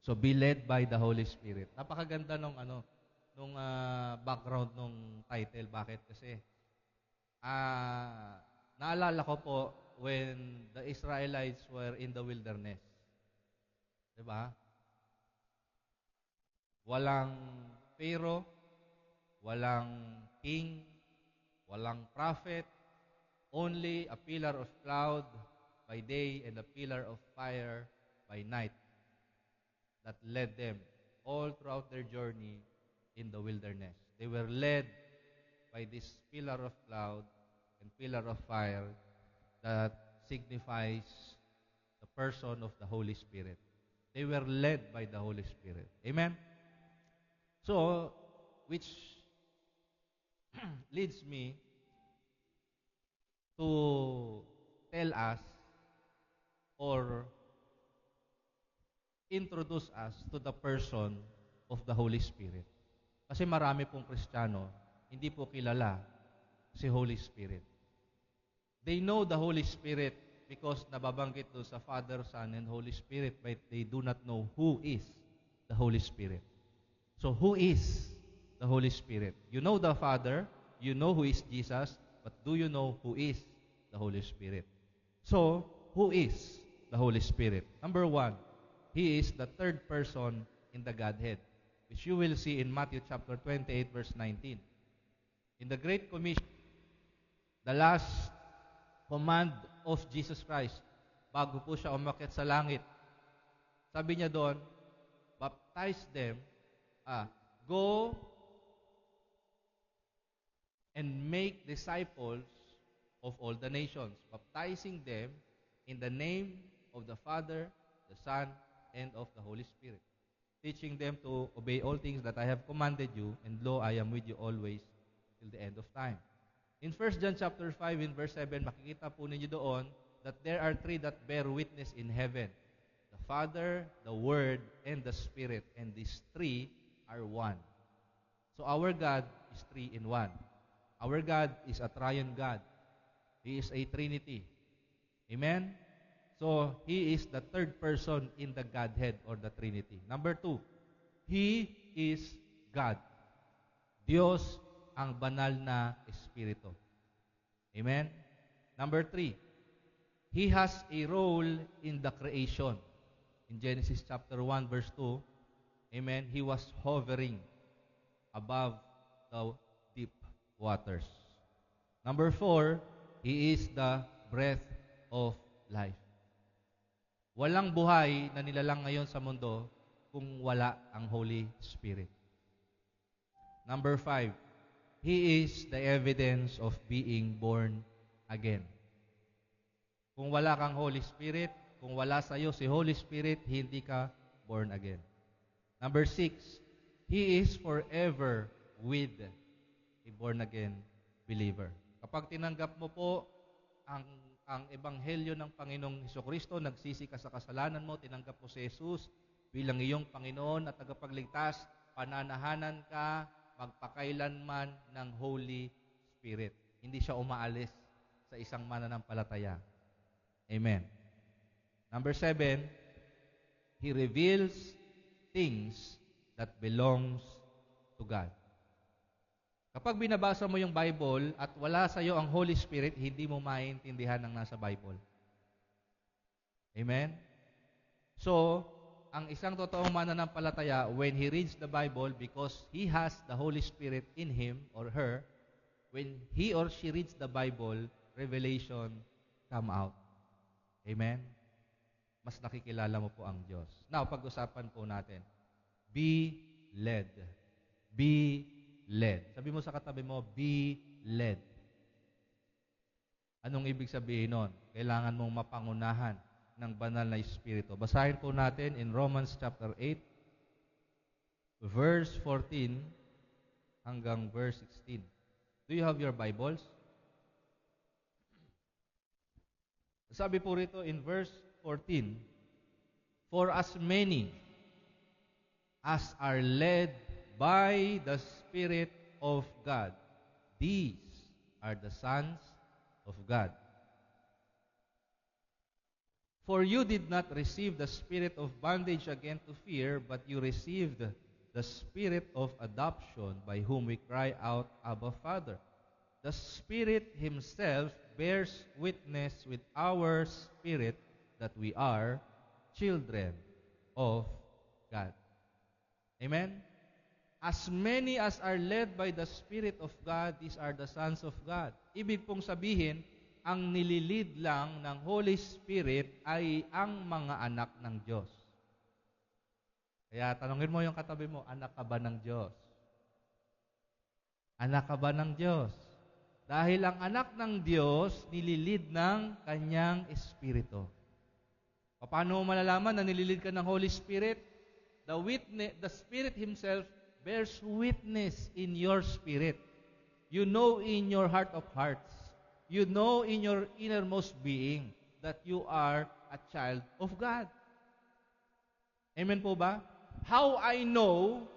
So be led by the Holy Spirit. Napakaganda nung background nung title. Bakit? Kasi naalala ko po when the Israelites were in the wilderness. 'Di ba? Walang Pharaoh, walang king, walang prophet, only a pillar of cloud by day and a pillar of fire by night that led them all throughout their journey in the wilderness. They were led by this pillar of cloud and pillar of fire that signifies the person of the Holy Spirit. They were led by the Holy Spirit. Amen? So, which leads me to tell us or introduce us to the person of the Holy Spirit. Kasi marami pong Kristiyano, hindi po kilala si Holy Spirit. They know the Holy Spirit because nababanggit doon sa Father, Son, and Holy Spirit, but they do not know who is the Holy Spirit. So who is the Holy Spirit? You know the Father, you know who is Jesus, but do you know who is the Holy Spirit? So, who is the Holy Spirit? Number one, He is the third person in the Godhead, which you will see in Matthew chapter 28, verse 19. In the Great Commission, the last command of Jesus Christ, bago po siya umakyat sa langit, sabi niya doon, baptize them, go and make disciples of all the nations, baptizing them in the name of the Father, the Son, and of the Holy Spirit, teaching them to obey all things that I have commanded you, and lo, I am with you always till the end of time. In 1 John chapter 5, in verse 7, makikita po ninyo doon that there are three that bear witness in heaven. The Father, the Word, and the Spirit. And these three are one. So our God is three in one. Our God is a triune God. He is a Trinity. Amen? So, He is the third person in the Godhead or the Trinity. Number two, He is God. Diyos ang banal na Espiritu. Amen? Number three, He has a role in the creation. In Genesis chapter 1, verse 2, amen, He was hovering above the deep waters. Number four, He is the breath of life. Walang buhay na nilalang ngayon sa mundo kung wala ang Holy Spirit. Number five, He is the evidence of being born again. Kung wala kang Holy Spirit, kung wala sa iyo si Holy Spirit, hindi ka born again. Number six, He is forever with a born again believer. Kapag tinanggap mo po ang ebanghelyo ng Panginoong Hesukristo, nagsisi ka sa kasalanan mo, tinanggap mo si Jesus bilang iyong Panginoon at tagapagligtas, pananahanan ka magpakailanman ng Holy Spirit. Hindi siya umaalis sa isang mananampalataya. Amen. Number seven, He reveals things that belongs to God. Kapag binabasa mo yung Bible at wala sa iyo ang Holy Spirit, hindi mo maintindihan ang nasa Bible. Amen? So, ang isang totoong mananampalataya, when he reads the Bible, because he has the Holy Spirit in him or her, when he or she reads the Bible, revelation come out. Amen? Mas nakikilala mo po ang Diyos. Now, pag-usapan po natin, be led. Be led. Sabi mo sa katabi mo, be led. Anong ibig sabihin nun? Kailangan mong mapangunahan ng banal na Espiritu. Basahin po natin in Romans chapter 8, verse 14 hanggang verse 16. Do you have your Bibles? Sabi po rito in verse 14, for as many as are led by the Spirit of God, these are the sons of God. For you did not receive the spirit of bondage again to fear, but you received the spirit of adoption, by whom we cry out, Abba, Father. The Spirit Himself bears witness with our spirit that we are children of God. Amen? As many as are led by the Spirit of God, these are the sons of God. Ibig pong sabihin, ang nililid lang ng Holy Spirit ay ang mga anak ng Diyos. Kaya tanongin mo yung katabi mo, anak ka ba ng Diyos? Anak ka ba ng Diyos? Dahil ang anak ng Diyos, nililid ng Kanyang Espiritu. Paano mo malalaman na nililid ka ng Holy Spirit? The Spirit Himself bears witness in your spirit. You know in your heart of hearts, you know in your innermost being that you are a child of God. Amen po ba? How I know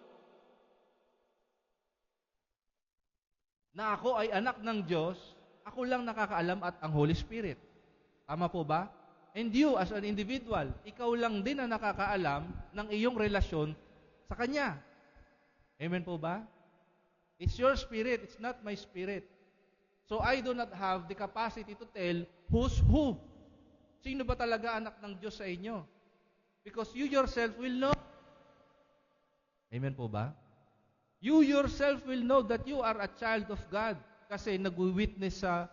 na ako ay anak ng Diyos, ako lang nakakaalam at ang Holy Spirit. Tama po ba? And you as an individual, ikaw lang din ang nakakaalam ng iyong relasyon sa Kanya. Amen po ba? It's your spirit, it's not my spirit. So I do not have the capacity to tell who's who. Sino ba talaga anak ng Diyos sa inyo? Because you yourself will know. Amen po ba? You yourself will know that you are a child of God kasi nag-witness sa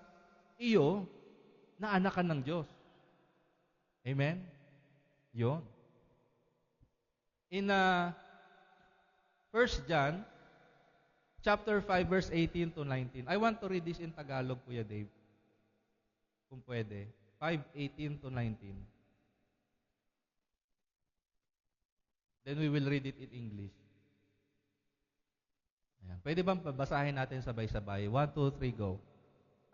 iyo na anak ka ng Diyos. Amen? Yun. In 1 John chapter 5 verse 18 to 19. I want to read this in Tagalog, Kuya Dave. Kung pwede. 5:18 to 19. Then we will read it in English. Ayan. Pwede bang basahin natin sabay-sabay? 1, 2, 3, go.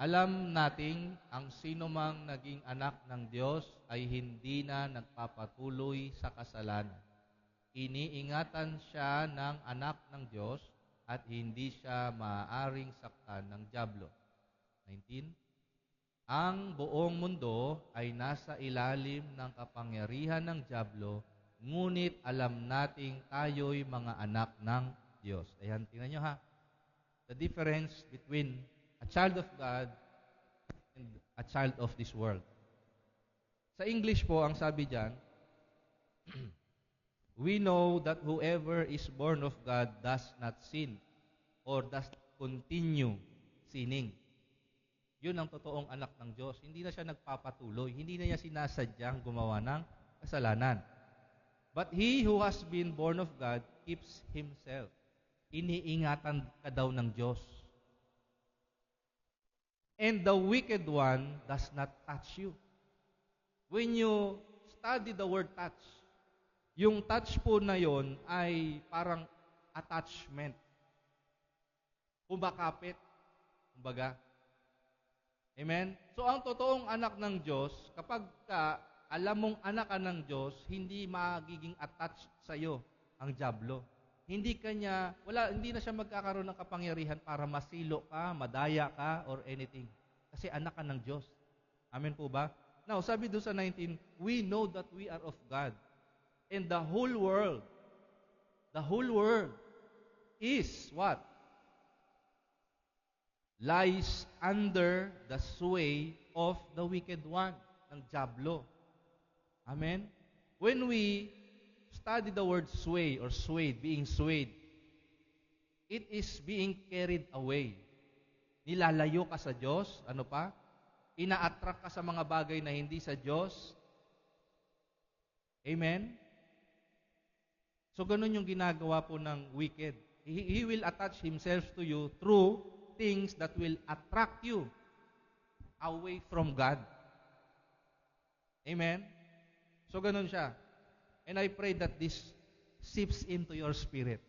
Alam nating ang sino mang naging anak ng Diyos ay hindi na nagpapatuloy sa kasalanan. Iniingatan siya ng anak ng Diyos at hindi siya maaaring saktan ng dyablo. 19. Ang buong mundo ay nasa ilalim ng kapangyarihan ng dyablo, ngunit alam nating tayo'y mga anak ng Diyos. Ayan, tingnan nyo ha. The difference between a child of God and a child of this world. Sa English po, ang sabi dyan, we know that whoever is born of God does not sin or does continue sinning. Yun ang totoong anak ng Diyos. Hindi na siya nagpapatuloy. Hindi na niya sinasadyang gumawa ng kasalanan. But he who has been born of God keeps himself. Iniingatan ka daw ng Diyos. And the wicked one does not touch you. When you study the word touch, yung touch po na yon ay parang attachment. Kumakapit. Kumbaga. Amen? So, ang totoong anak ng Diyos, kapag alam mong anak ka ng Diyos, hindi magiging attached sa iyo ang dyablo. Hindi na siya magkakaroon ng kapangyarihan para masilo ka, madaya ka, or anything. Kasi anak ka ng Diyos. Amen po ba? Now, sabi doon sa 19, we know that we are of God. And the whole world is what? Lies under the sway of the wicked one, ng dyablo. Amen? When we study the word sway or swayed, being swayed, it is being carried away. Nilalayo ka sa Diyos, ano pa? Ina-attract ka sa mga bagay na hindi sa Diyos. Amen? So, ganun yung ginagawa po ng wicked. He will attach himself to you through things that will attract you away from God. Amen? So, ganun siya. And I pray that this seeps into your spirit.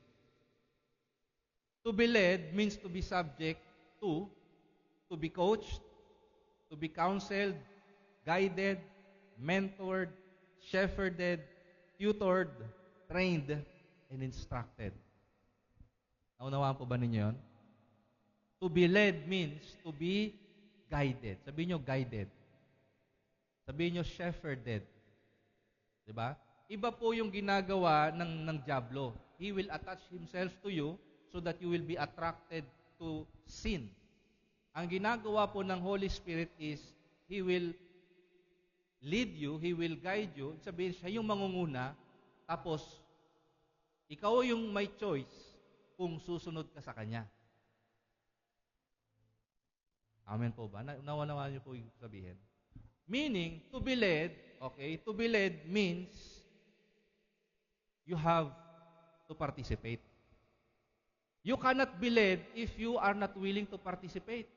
To be led means to be subject to be coached, to be counseled, guided, mentored, shepherded, tutored, trained, and instructed. Naunawaan po ba ninyo yun? To be led means to be guided. Sabihin nyo, guided. Sabihin nyo, shepherded. Diba? Iba po yung ginagawa ng dyablo. He will attach himself to you so that you will be attracted to sin. Ang ginagawa po ng Holy Spirit is, He will lead you, He will guide you. Sabihin, siya yung mangunguna, tapos, ikaw yung may choice kung susunod ka sa Kanya. Amen po ba? Nawa niyo po yung sabihin. Meaning, to be led, okay, to be led means you have to participate. You cannot be led if you are not willing to participate.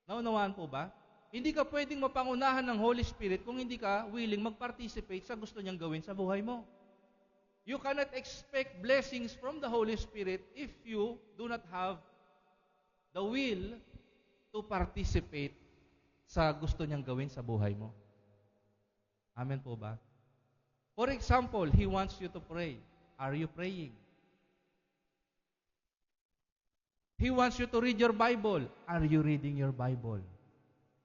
Naunawaan po ba? Hindi ka pwedeng mapangunahan ng Holy Spirit kung hindi ka willing mag-participate sa gusto niyang gawin sa buhay mo. You cannot expect blessings from the Holy Spirit if you do not have the will to participate sa gusto niyang gawin sa buhay mo. Amen po ba? For example, He wants you to pray. Are you praying? He wants you to read your Bible. Are you reading your Bible?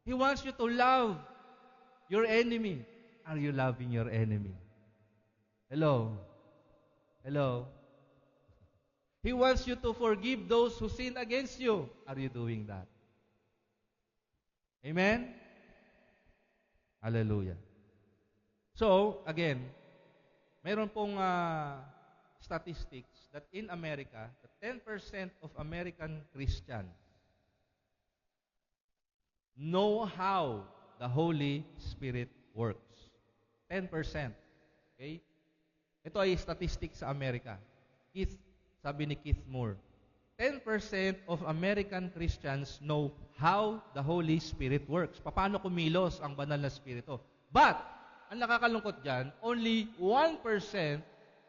He wants you to love your enemy. Are you loving your enemy? Hello? Hello? He wants you to forgive those who sin against you. Are you doing that? Amen? Hallelujah. So, again, mayroon pong statistics that in America, that 10% of American Christians know how the Holy Spirit works. 10%. Okay? Ito ay statistics sa Amerika. Sabi ni Keith Moore, 10% of American Christians know how the Holy Spirit works. Paano kumilos ang banal na Espiritu. But, ang nakakalungkot dyan, only 1%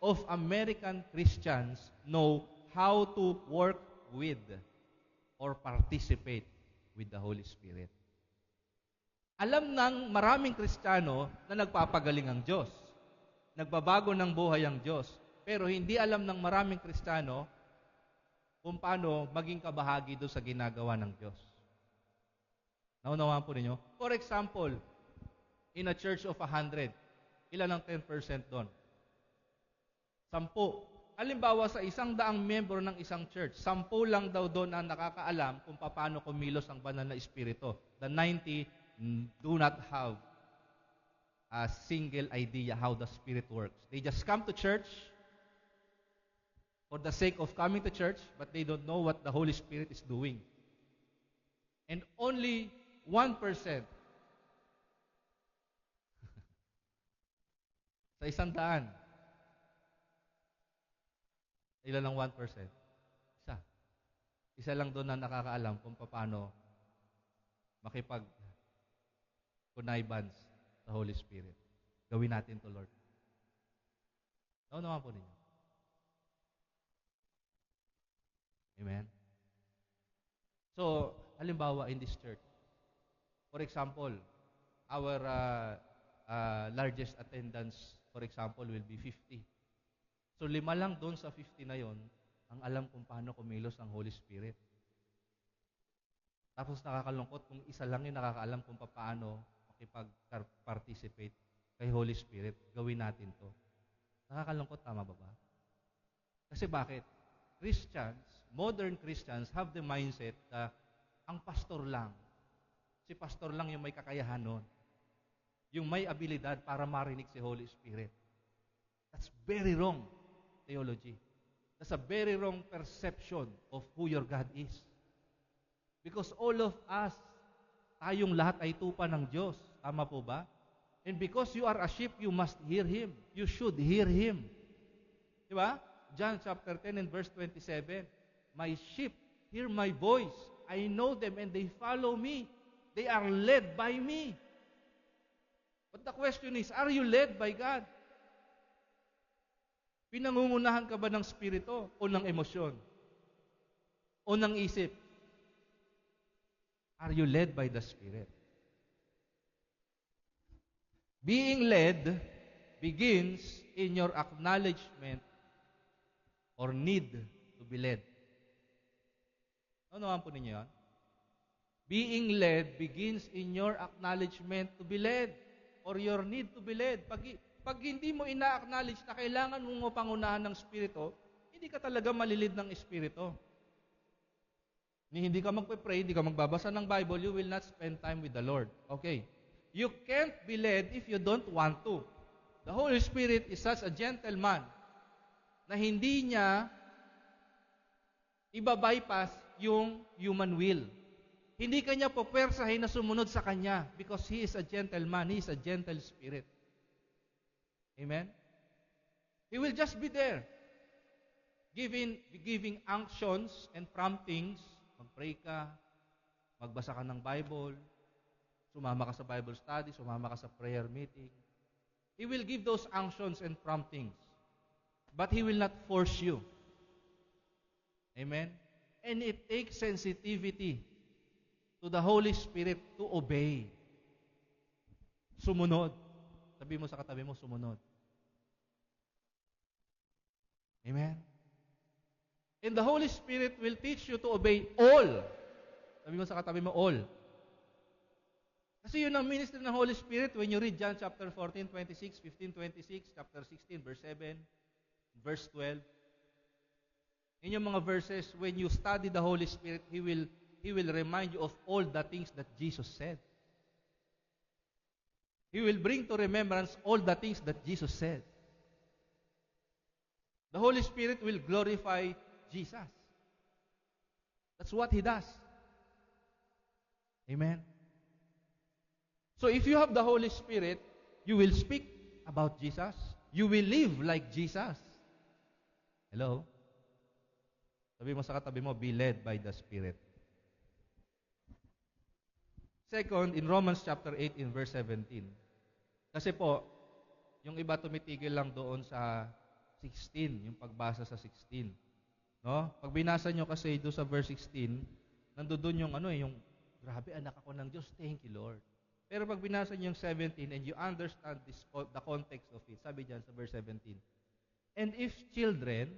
of American Christians know how to work with or participate with the Holy Spirit. Alam ng maraming Kristiyano na nagpapagaling ang Diyos. Nagbabago ng buhay ang Diyos. Pero hindi alam ng maraming Kristiyano kung paano maging kabahagi doon sa ginagawa ng Diyos. Naunawaan po ninyo? For example, in a church of 100, ilan ang 10% doon? 10. Halimbawa sa 100 membro ng isang church, 10 lang daw doon ang nakakaalam kung paano kumilos ang banal na Espiritu. The 90 do not have a single idea how the Spirit works. They just come to church for the sake of coming to church, but they don't know what the Holy Spirit is doing. And only 1% sa 100. Ilan ang 1%? Isa. Isa lang doon na nakakaalam kung paano makipag-connivance sa Holy Spirit. Gawin natin to, Lord. Naman po ninyo. Amen? So, halimbawa in this church, for example, our largest attendance, for example, will be 50. So, 5 lang doon sa 50 na yon ang alam kung paano kumilos ang Holy Spirit. Tapos nakakalungkot kung isa lang yung nakakaalam kung paano makipag-participate kay Holy Spirit. Gawin natin to. Nakakalungkot, tama ba ba? Kasi bakit? Christians, modern Christians have the mindset na ang pastor lang. Si pastor lang yung may kakayahan nun. Yung may abilidad para marinig si Holy Spirit. That's very wrong theology. That's a very wrong perception of who your God is. Because all of us, tayong lahat ay tupa ng Diyos. Tama po ba? And because you are a sheep, you must hear Him. You should hear Him. Diba? John chapter 10 and verse 27, My sheep hear my voice. I know them and they follow me. They are led by me. But the question is, are you led by God? Pinangungunahan ka ba ng Espiritu o ng emosyon? O ng isip? Are you led by the Spirit? Being led begins in your acknowledgement or need to be led. Ano naman po ninyo yan? Being led begins in your acknowledgement to be led or your need to be led. Pag Pag hindi mo ina-acknowledge na kailangan mong mapangunahan ng Espiritu, hindi ka talaga malilid ng Espiritu. Hindi ka magpe-pray, hindi ka magbabasa ng Bible, you will not spend time with the Lord. Okay. You can't be led if you don't want to. The Holy Spirit is such a gentleman na hindi niya iba-bypass yung human will. Hindi kanya pupwersahin na sumunod sa Kanya because He is a gentleman, He is a gentle spirit. Amen? He will just be there, giving unctions and promptings. Mag-pray ka, magbasa ka ng Bible, sumama ka sa Bible study, sumama ka sa prayer meeting. He will give those unctions and promptings. But He will not force you. Amen? And it takes sensitivity to the Holy Spirit to obey. Sumunod. Sabi mo sa katabi mo, sumunod. Amen? And the Holy Spirit will teach you to obey all. Sabi mo sa katabi mo, all. Kasi yun ang ministry ng Holy Spirit when you read John chapter 14, 26, 15, 26, chapter 16, verse 7, verse 12. In yung mga verses, when you study the Holy Spirit, He will remind you of all the things that Jesus said. He will bring to remembrance all the things that Jesus said. The Holy Spirit will glorify Jesus. That's what He does. Amen? So if you have the Holy Spirit, you will speak about Jesus. You will live like Jesus. Hello? Sabi mo sa katabi mo, be led by the Spirit. Second, in Romans chapter 8 in verse 17. Kasi po, yung iba tumitigil lang doon sa 16, yung pagbasa sa 16. No? Pag binasa nyo kasi doon sa verse 16, nandoon yung yung grabe anak ako ng Diyos, thank you Lord. Pero pag binasa nyo yung 17 and you understand the context of it, sabi dyan sa verse 17, and if children,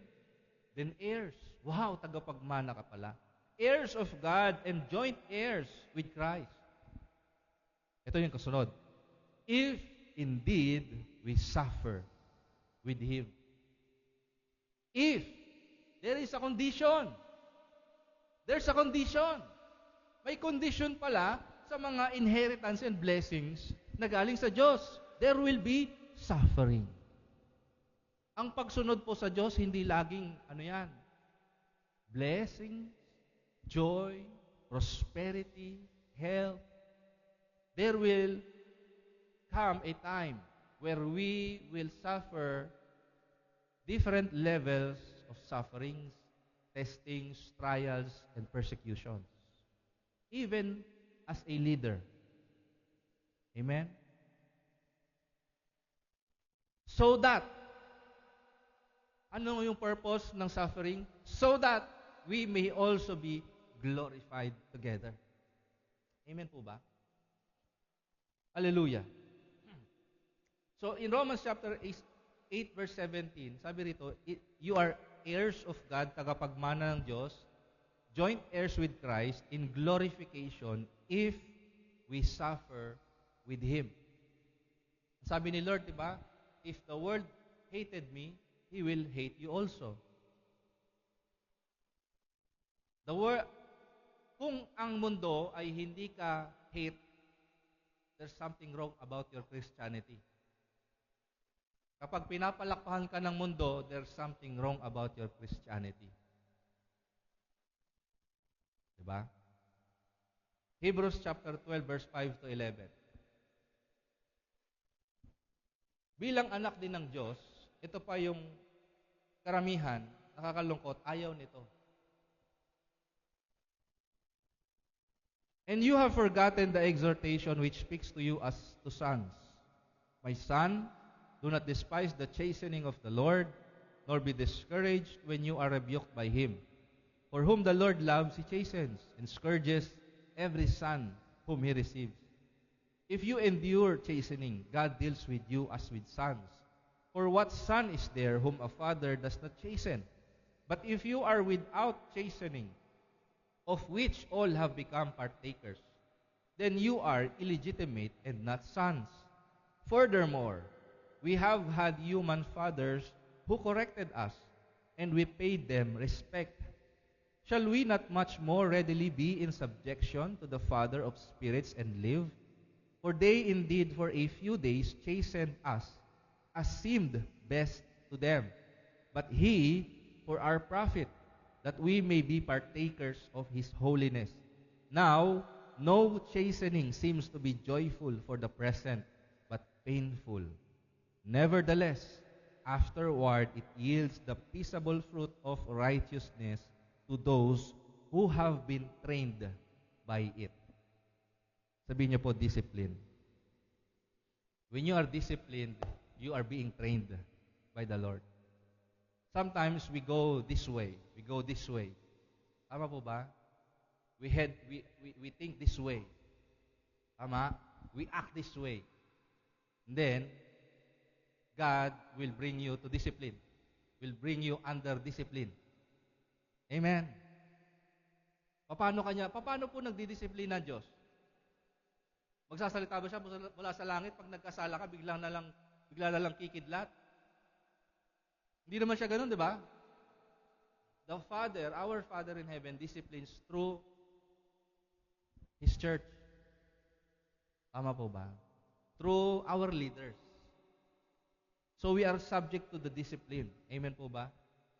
then heirs. Wow, tagapagmana ka pala. Heirs of God and joint heirs with Christ. Ito yung kasunod. If indeed we suffer with Him. If there is a condition. There's a condition. May condition pala sa mga inheritance and blessings na galing sa Diyos. There will be suffering. Ang pagsunod po sa Diyos, hindi laging, yan, blessings, joy, prosperity, health. There will come a time where we will suffer different levels of sufferings, testings, trials, and persecutions. Even as a leader. Amen? So that, ano yung purpose ng suffering? So that we may also be glorified together. Amen po ba? Hallelujah. So in Romans chapter 8 verse 17, sabi rito, you are heirs of God, tagapagmana ng Diyos, joint heirs with Christ in glorification if we suffer with Him. Sabi ni Lord, diba? If the world hated me, He will hate you also. The world, kung ang mundo ay hindi ka hate, there's something wrong about your Christianity. Kapag pinapalakpakan ka ng mundo, there's something wrong about your Christianity. Diba? Hebrews chapter 12 verse 5 to 11. Bilang anak din ng Diyos, ito pa yung karamihan, nakakalungkot, ayaw nito. And you have forgotten the exhortation which speaks to you as to sons. My son, do not despise the chastening of the Lord, nor be discouraged when you are rebuked by Him. For whom the Lord loves, He chastens, and scourges every son whom He receives. If you endure chastening, God deals with you as with sons. For what son is there whom a father does not chasten? But if you are without chastening, of which all have become partakers, then you are illegitimate and not sons. Furthermore, we have had human fathers who corrected us, and we paid them respect. Shall we not much more readily be in subjection to the Father of spirits and live? For they indeed for a few days chastened us, as seemed best to them, but He for our profit, that we may be partakers of His holiness. Now, no chastening seems to be joyful for the present, but painful. Nevertheless, afterward it yields the peaceable fruit of righteousness to those who have been trained by it. Sabihin niyo po, discipline. When you are disciplined, you are being trained by the Lord. Sometimes we go this way. We go this way. Tama po ba? We think this way. Tama? We act this way. And then, God will bring you to discipline. Will bring you under discipline. Amen. Paano po nagdidisiplina ang Diyos? Magsasalita ba siya mula sa langit pag nagkasala ka, bigla na lang kikidlat? Hindi naman siya ganoon, di ba? The Father, our Father in heaven, disciplines through His church. Tama po ba? Through our leaders. So we are subject to the discipline. Amen po ba?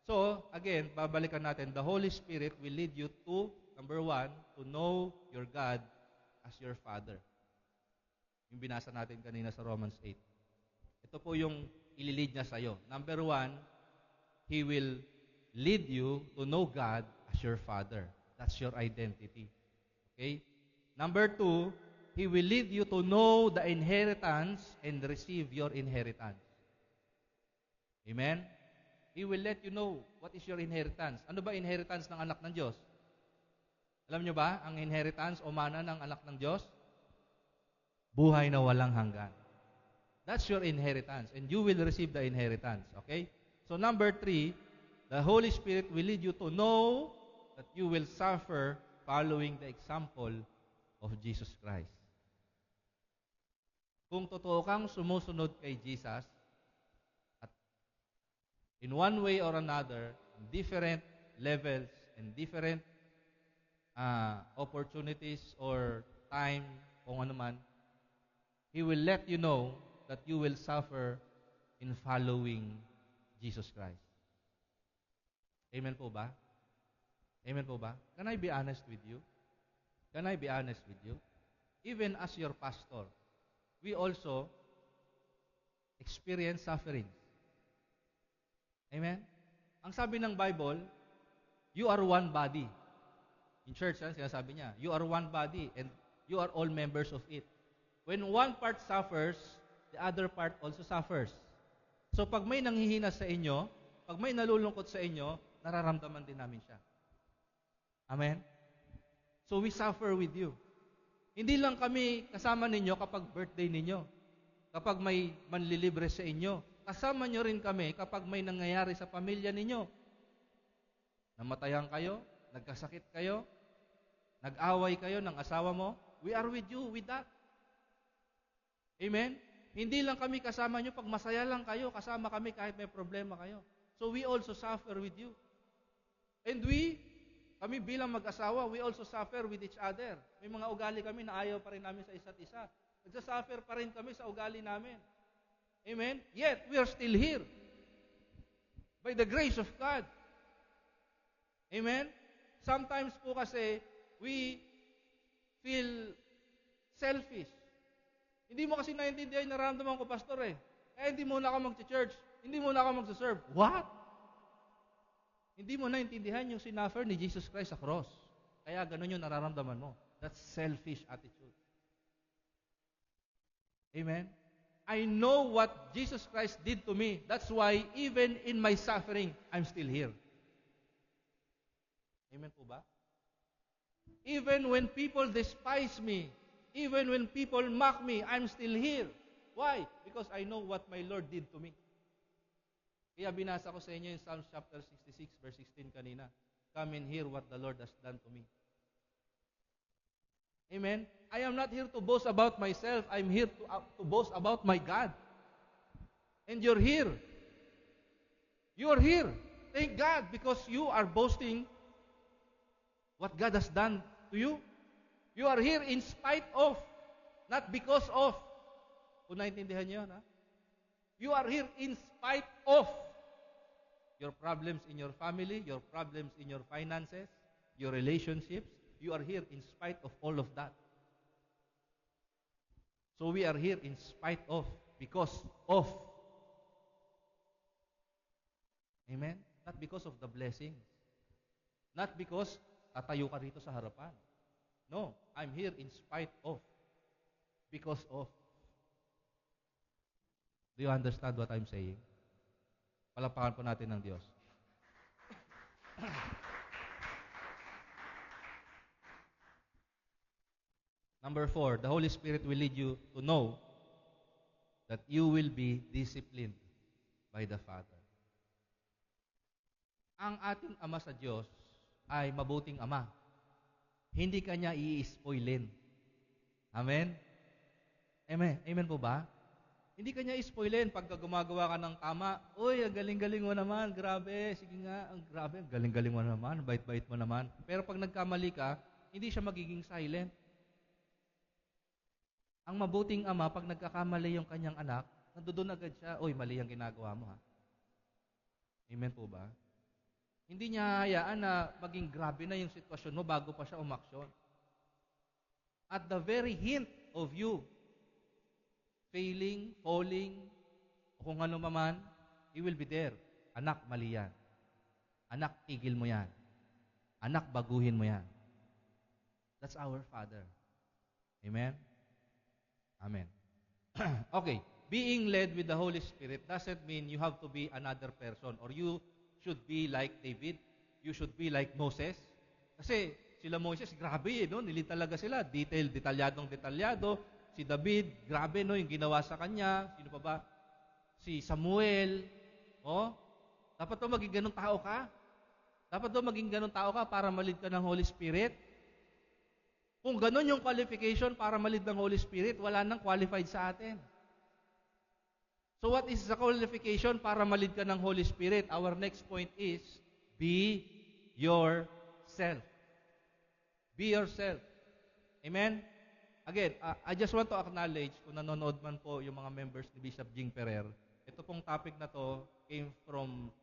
So, again, babalikan natin, the Holy Spirit will lead you to, number 1, to know your God as your Father. Yung binasa natin kanina sa Romans 8. Ito po yung ililid niya sa'yo. Number 1, He will lead you to know God as your Father. That's your identity. Okay? Number 2, He will lead you to know the inheritance and receive your inheritance. Amen? He will let you know what is your inheritance. Ano ba inheritance ng anak ng Diyos? Alam nyo ba, ang inheritance o mana ng anak ng Diyos? Buhay na walang hanggan. That's your inheritance. And you will receive the inheritance. Okay? So number 3, the Holy Spirit will lead you to know that you will suffer following the example of Jesus Christ. Kung totoo kang sumusunod kay Jesus, at in one way or another, different levels and different opportunities or time, kung ano man, He will let you know that you will suffer in following Jesus Christ. Amen po ba? Amen po ba? Can I be honest with you? Can I be honest with you? Even as your pastor, we also experience suffering. Amen? Ang sabi ng Bible, you are one body. In church, sinasabi niya, you are one body and you are all members of it. When one part suffers, the other part also suffers. So pag may nanghihina sa inyo, pag may nalulungkot sa inyo, nararamdaman din namin siya. Amen? So we suffer with you. Hindi lang kami kasama ninyo kapag birthday ninyo, kapag may manlilibre sa inyo. Kasama nyo rin kami kapag may nangyayari sa pamilya ninyo. Namatayan kayo, nagkasakit kayo, nag-away kayo ng asawa mo, we are with you with that. Amen? Hindi lang kami kasama nyo pag masaya lang kayo, kasama kami kahit may problema kayo. So we also suffer with you. And kami bilang mag-asawa, we also suffer with each other. May mga ugali kami na ayaw pa rin namin sa isa't isa. Nagsasuffer pa rin kami sa ugali namin. Amen? Yet, we are still here. By the grace of God. Amen? Sometimes po kasi, we feel selfish. Hindi mo kasi naiintindihan yung nararamdaman ko, pastor eh. Hindi muna ako mag-church. Hindi muna ako mag-serve. What? Hindi mo naiintindihan yung sinuffer ni Jesus Christ sa cross. Kaya ganun yung nararamdaman mo. That's selfish attitude. Amen? I know what Jesus Christ did to me. That's why even in my suffering, I'm still here. Amen po ba? Even when people despise me, even when people mock me, I'm still here. Why? Because I know what my Lord did to me. Kaya binasa ko sa inyo in Psalms chapter 66, verse 16 kanina. Come and hear what the Lord has done to me. Amen? I am not here to boast about myself. I'm here to boast about my God. And you're here. You are here. Thank God because you are boasting what God has done to you. You are here in spite of, not because of. Kung naintindihan niyo, ha? You are here in spite of your problems in your family, your problems in your finances, your relationships. You are here in spite of all of that. So we are here in spite of, because of. Amen? Not because of the blessings. Not because tatayo ka rito sa harapan. No, I'm here in spite of, because of. Do you understand what I'm saying? Palakpakan po natin ng Diyos. Number 4, the Holy Spirit will lead you to know that you will be disciplined by the Father. Ang ating Ama sa Diyos ay mabuting Ama. Hindi Kanya i-spoilin. Amen? Amen? Amen po ba? Hindi Kanya i-spoilin pagka gumagawa ka ng tama. Uy, ang galing-galing mo naman. Grabe. Sige nga, grabe. Ang galing-galing mo naman. Bait-bait mo naman. Pero pag nagkamali ka, hindi siya magiging silent. Ang mabuting ama, pag nagkakamali yung kanyang anak, nandoon agad siya, uy, mali ang ginagawa mo, ha? Amen po ba? Hindi niya hayaan na maging grabe na yung sitwasyon mo bago pa siya umaksyon. At the very hint of you failing, falling, o kung ano maman, He will be there. Anak, mali yan. Anak, tigil mo yan. Anak, baguhin mo yan. That's our Father. Amen? Amen. Okay. Being led with the Holy Spirit doesn't mean you have to be another person or you should be like David. You should be like Moses. Kasi sila Moses, grabe no? Nilid talaga sila. Detalyadong-detalyado. Si David, grabe no, yung ginawa sa kanya. Sino pa ba? Si Samuel. Oh, dapat to maging ganun tao ka. Dapat to maging ganun tao ka para malid ka ng Holy Spirit. Kung ganun yung qualification para malid ng Holy Spirit, wala nang qualified sa atin. So what is the qualification para malid ka ng Holy Spirit? Our next point is, be yourself. Be yourself. Amen? Again, I just want to acknowledge, kung nanonood man po yung mga members ni Bishop Jing Ferrer, ito pong topic na to came from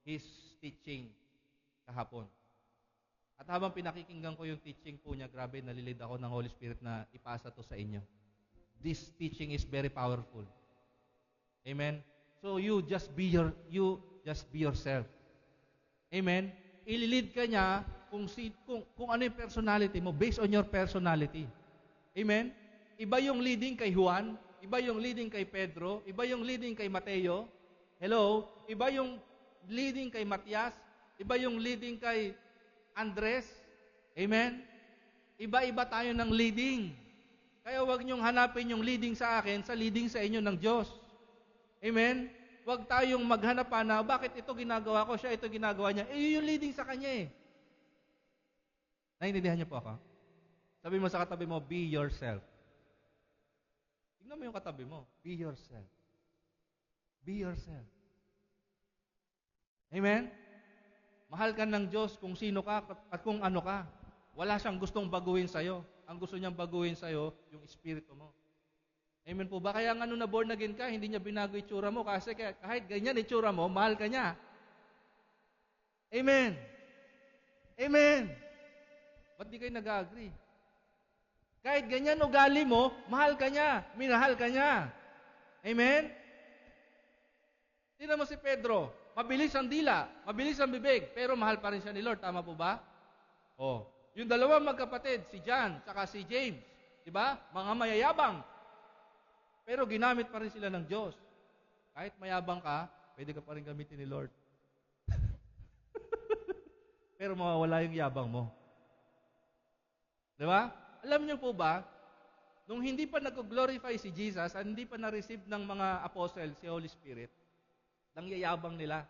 his teaching kahapon. At habang pinakikinggan ko yung teaching po niya, grabe, nalilid ako ng Holy Spirit na ipasa to sa inyo. This teaching is very powerful. Amen? So you just be yourself. Amen? Ililid ka niya kung ano yung personality mo, based on your personality. Amen? Iba yung leading kay Juan, iba yung leading kay Pedro, iba yung leading kay Mateo. Hello? Iba yung leading kay Matias, iba yung leading kay Andres. Amen? Iba-iba tayo ng leading. Kaya huwag niyong hanapin yung leading sa akin sa leading sa inyo ng Diyos. Amen? Huwag tayong maghanap pa na, bakit ito ginagawa ko, siya ito ginagawa niya. Yung leading sa kanya eh. Naintindihan niyo po ako? Sabi mo sa katabi mo, be yourself. Tignan mo yung katabi mo. Be yourself. Be yourself. Amen? Mahal ka ng Diyos kung sino ka at kung ano ka. Wala siyang gustong baguhin sa'yo. Ang gusto niyang baguhin sa'yo, yung espiritu mo. Amen po ba? Kaya nga nung na-born again ka, hindi niya binago itsura mo kasi kahit ganyan itsura mo, mahal ka niya. Amen. Amen. Ba't di kayo nag-agree? Kahit ganyan ugali mo, mahal ka niya, minahal ka niya. Amen? Tingnan mo si Pedro, mabilis ang dila, mabilis ang bibig, pero mahal pa rin siya ni Lord. Tama po ba? Oh, yung dalawang magkapatid, si John, saka si James, di ba? Mga mayayabang. Pero ginamit pa rin sila ng Diyos. Kahit mayabang ka, pwede ka pa rin gamitin ni Lord. Pero mawawala yung yabang mo. Di ba? Alam niyo po ba, nung hindi pa nag-glorify si Jesus at hindi pa na-receive ng mga apostle si Holy Spirit, dangyayabang nila.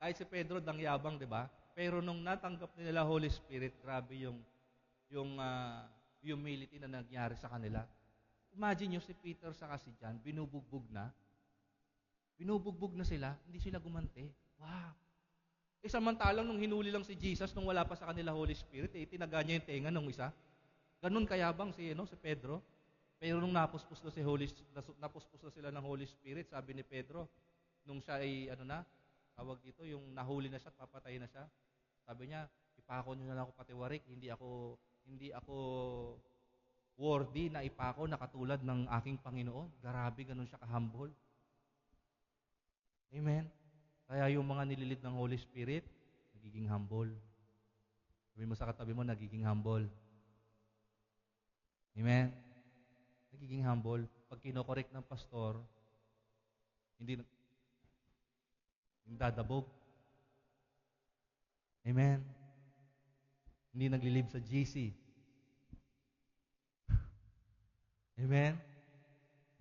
Kahit si Pedro, dangyabang, di ba? Pero nung natanggap nila Holy Spirit, grabe yung humility na nangyari sa kanila. Imagine nyo si Peter saka si John, binubugbog na. Binubugbog na sila, hindi sila gumante. Wow! Samantalang nung hinuli lang si Jesus, nung wala pa sa kanila Holy Spirit, tinaga niya yung tenga nung isa. Ganun kayabang si Pedro. Pero nung napuspos na sila ng Holy Spirit, sabi ni Pedro, nung siya ay, tawag dito, yung nahuli na siya at papatay na siya, sabi niya, ipako niyo na lang ako patiwarik, hindi ako worthy na ipako na katulad ng aking Panginoon. Grabe, ganun siya ka-humble. Amen? Kaya yung mga nililid ng Holy Spirit, nagiging humble. Sabi mo sa katabi mo, nagiging humble. Amen? Nagiging humble. Pag kinokorek ng pastor, hindi dadabog. Amen? Hindi naglilib sa GC. Amen?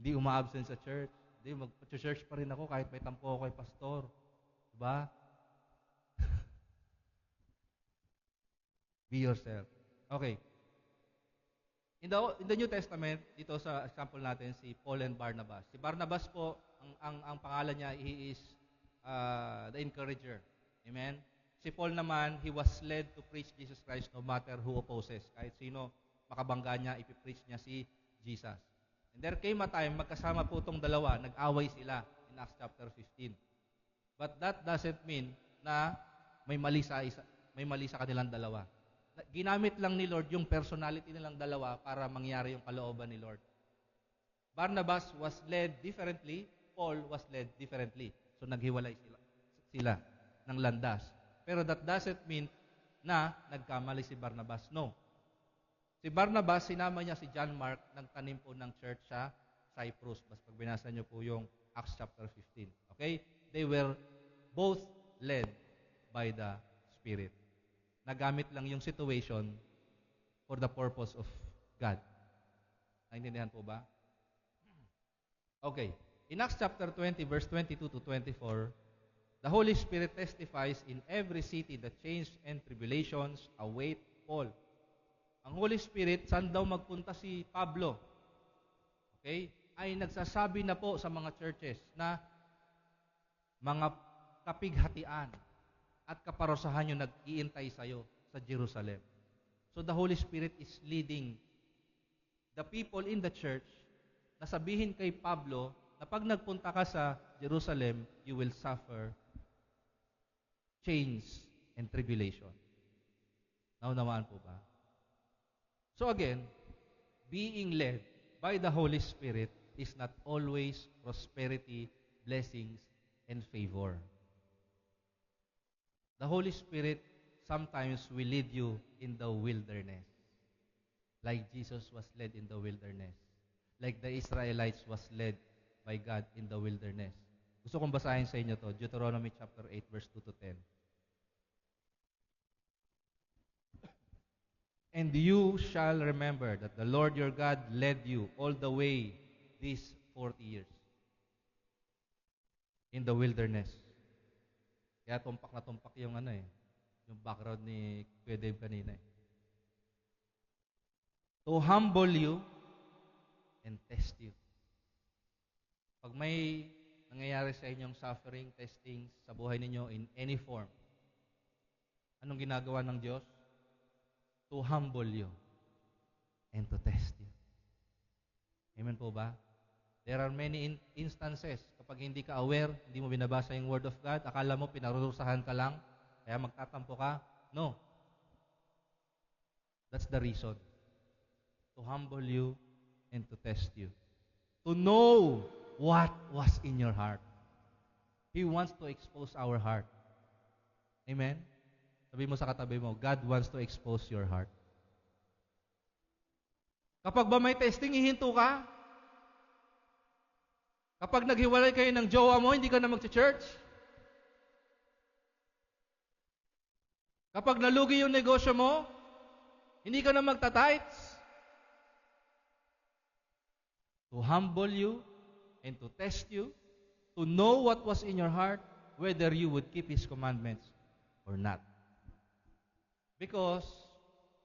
Hindi uma-absent sa church. Hindi, mag-church pa rin ako kahit may tampo ako kay pastor. Diba? Be yourself. Okay. In the New Testament, dito sa example natin, si Paul and Barnabas. Si Barnabas po, ang pangalan niya, he is the encourager. Amen? Si Paul naman, he was led to preach Jesus Christ no matter who opposes. Kahit sino makabangga niya, ipipreach niya si Jesus. And there came a time, magkasama po itong dalawa, nag-away sila in Acts chapter 15. But that doesn't mean na may mali sa kanilang dalawa. Ginamit lang ni Lord yung personality nilang dalawa para mangyari yung kalooban ni Lord. Barnabas was led differently, Paul was led differently. So naghiwalay sila ng landas. Pero that doesn't mean na nagkamali si Barnabas. No. Si Barnabas, sinama niya si John Mark, nagtanim po ng church sa Cyprus. Basta pag binasa niyo po yung Acts chapter 15. Okay? They were both led by the Spirit. Nagamit lang yung situation for the purpose of God. Naintindihan po ba? Okay. In Acts chapter 20, verse 22 to 24, the Holy Spirit testifies in every city that change and tribulations await Paul. Ang Holy Spirit, saan daw magpunta si Pablo? Okay? Ay nagsasabi na po sa mga churches na mga kapighatian at kaparusahan yung nag-iintay sa'yo sa Jerusalem. So the Holy Spirit is leading the people in the church na sabihin kay Pablo na pag nagpunta ka sa Jerusalem, you will suffer chains and tribulation. Naunawaan po ba? So again, being led by the Holy Spirit is not always prosperity, blessings, and favor. The Holy Spirit sometimes will lead you in the wilderness. Like Jesus was led in the wilderness. Like the Israelites was led by God in the wilderness. Gusto kong basahin sa inyo to, Deuteronomy chapter 8, verse 2 to 10. And you shall remember that the Lord your God led you all the way these 40 years in the wilderness. Kaya tumpak na tumpak yung yung background ni Kuya Dave kanina. To humble you and test you. Pag may nangyayari sa inyong suffering, testing sa buhay ninyo in any form, anong ginagawa ng Diyos? To humble you and to test you. Amen po ba? There are many instances kapag hindi ka aware, hindi mo binabasa yung Word of God, akala mo pinarurusahan ka lang, kaya magtatampo ka. No. That's the reason. To humble you and to test you. To know what was in your heart. He wants to expose our heart. Amen? Sabi mo sa katabi mo, God wants to expose your heart. Kapag ba may testing, hihinto ka? Kapag naghiwalay kayo ng jowa mo, hindi ka na mag-church? Kapag nalugi yung negosyo mo, hindi ka na magta-tithes? To humble you and to test you, to know what was in your heart, whether you would keep His commandments or not. Because,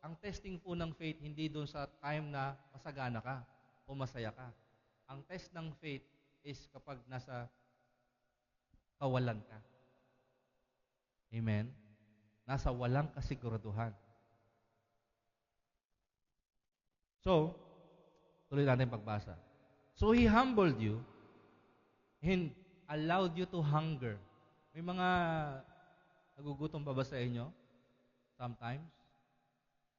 ang testing po ng faith, hindi doon sa time na masagana ka o masaya ka. Ang test ng faith is kapag nasa kawalan ka. Amen? Nasa walang kasiguraduhan. So, tuloy natin pagbasa. So He humbled you and allowed you to hunger. May mga nagugutom pa ba sa inyo? Sometimes?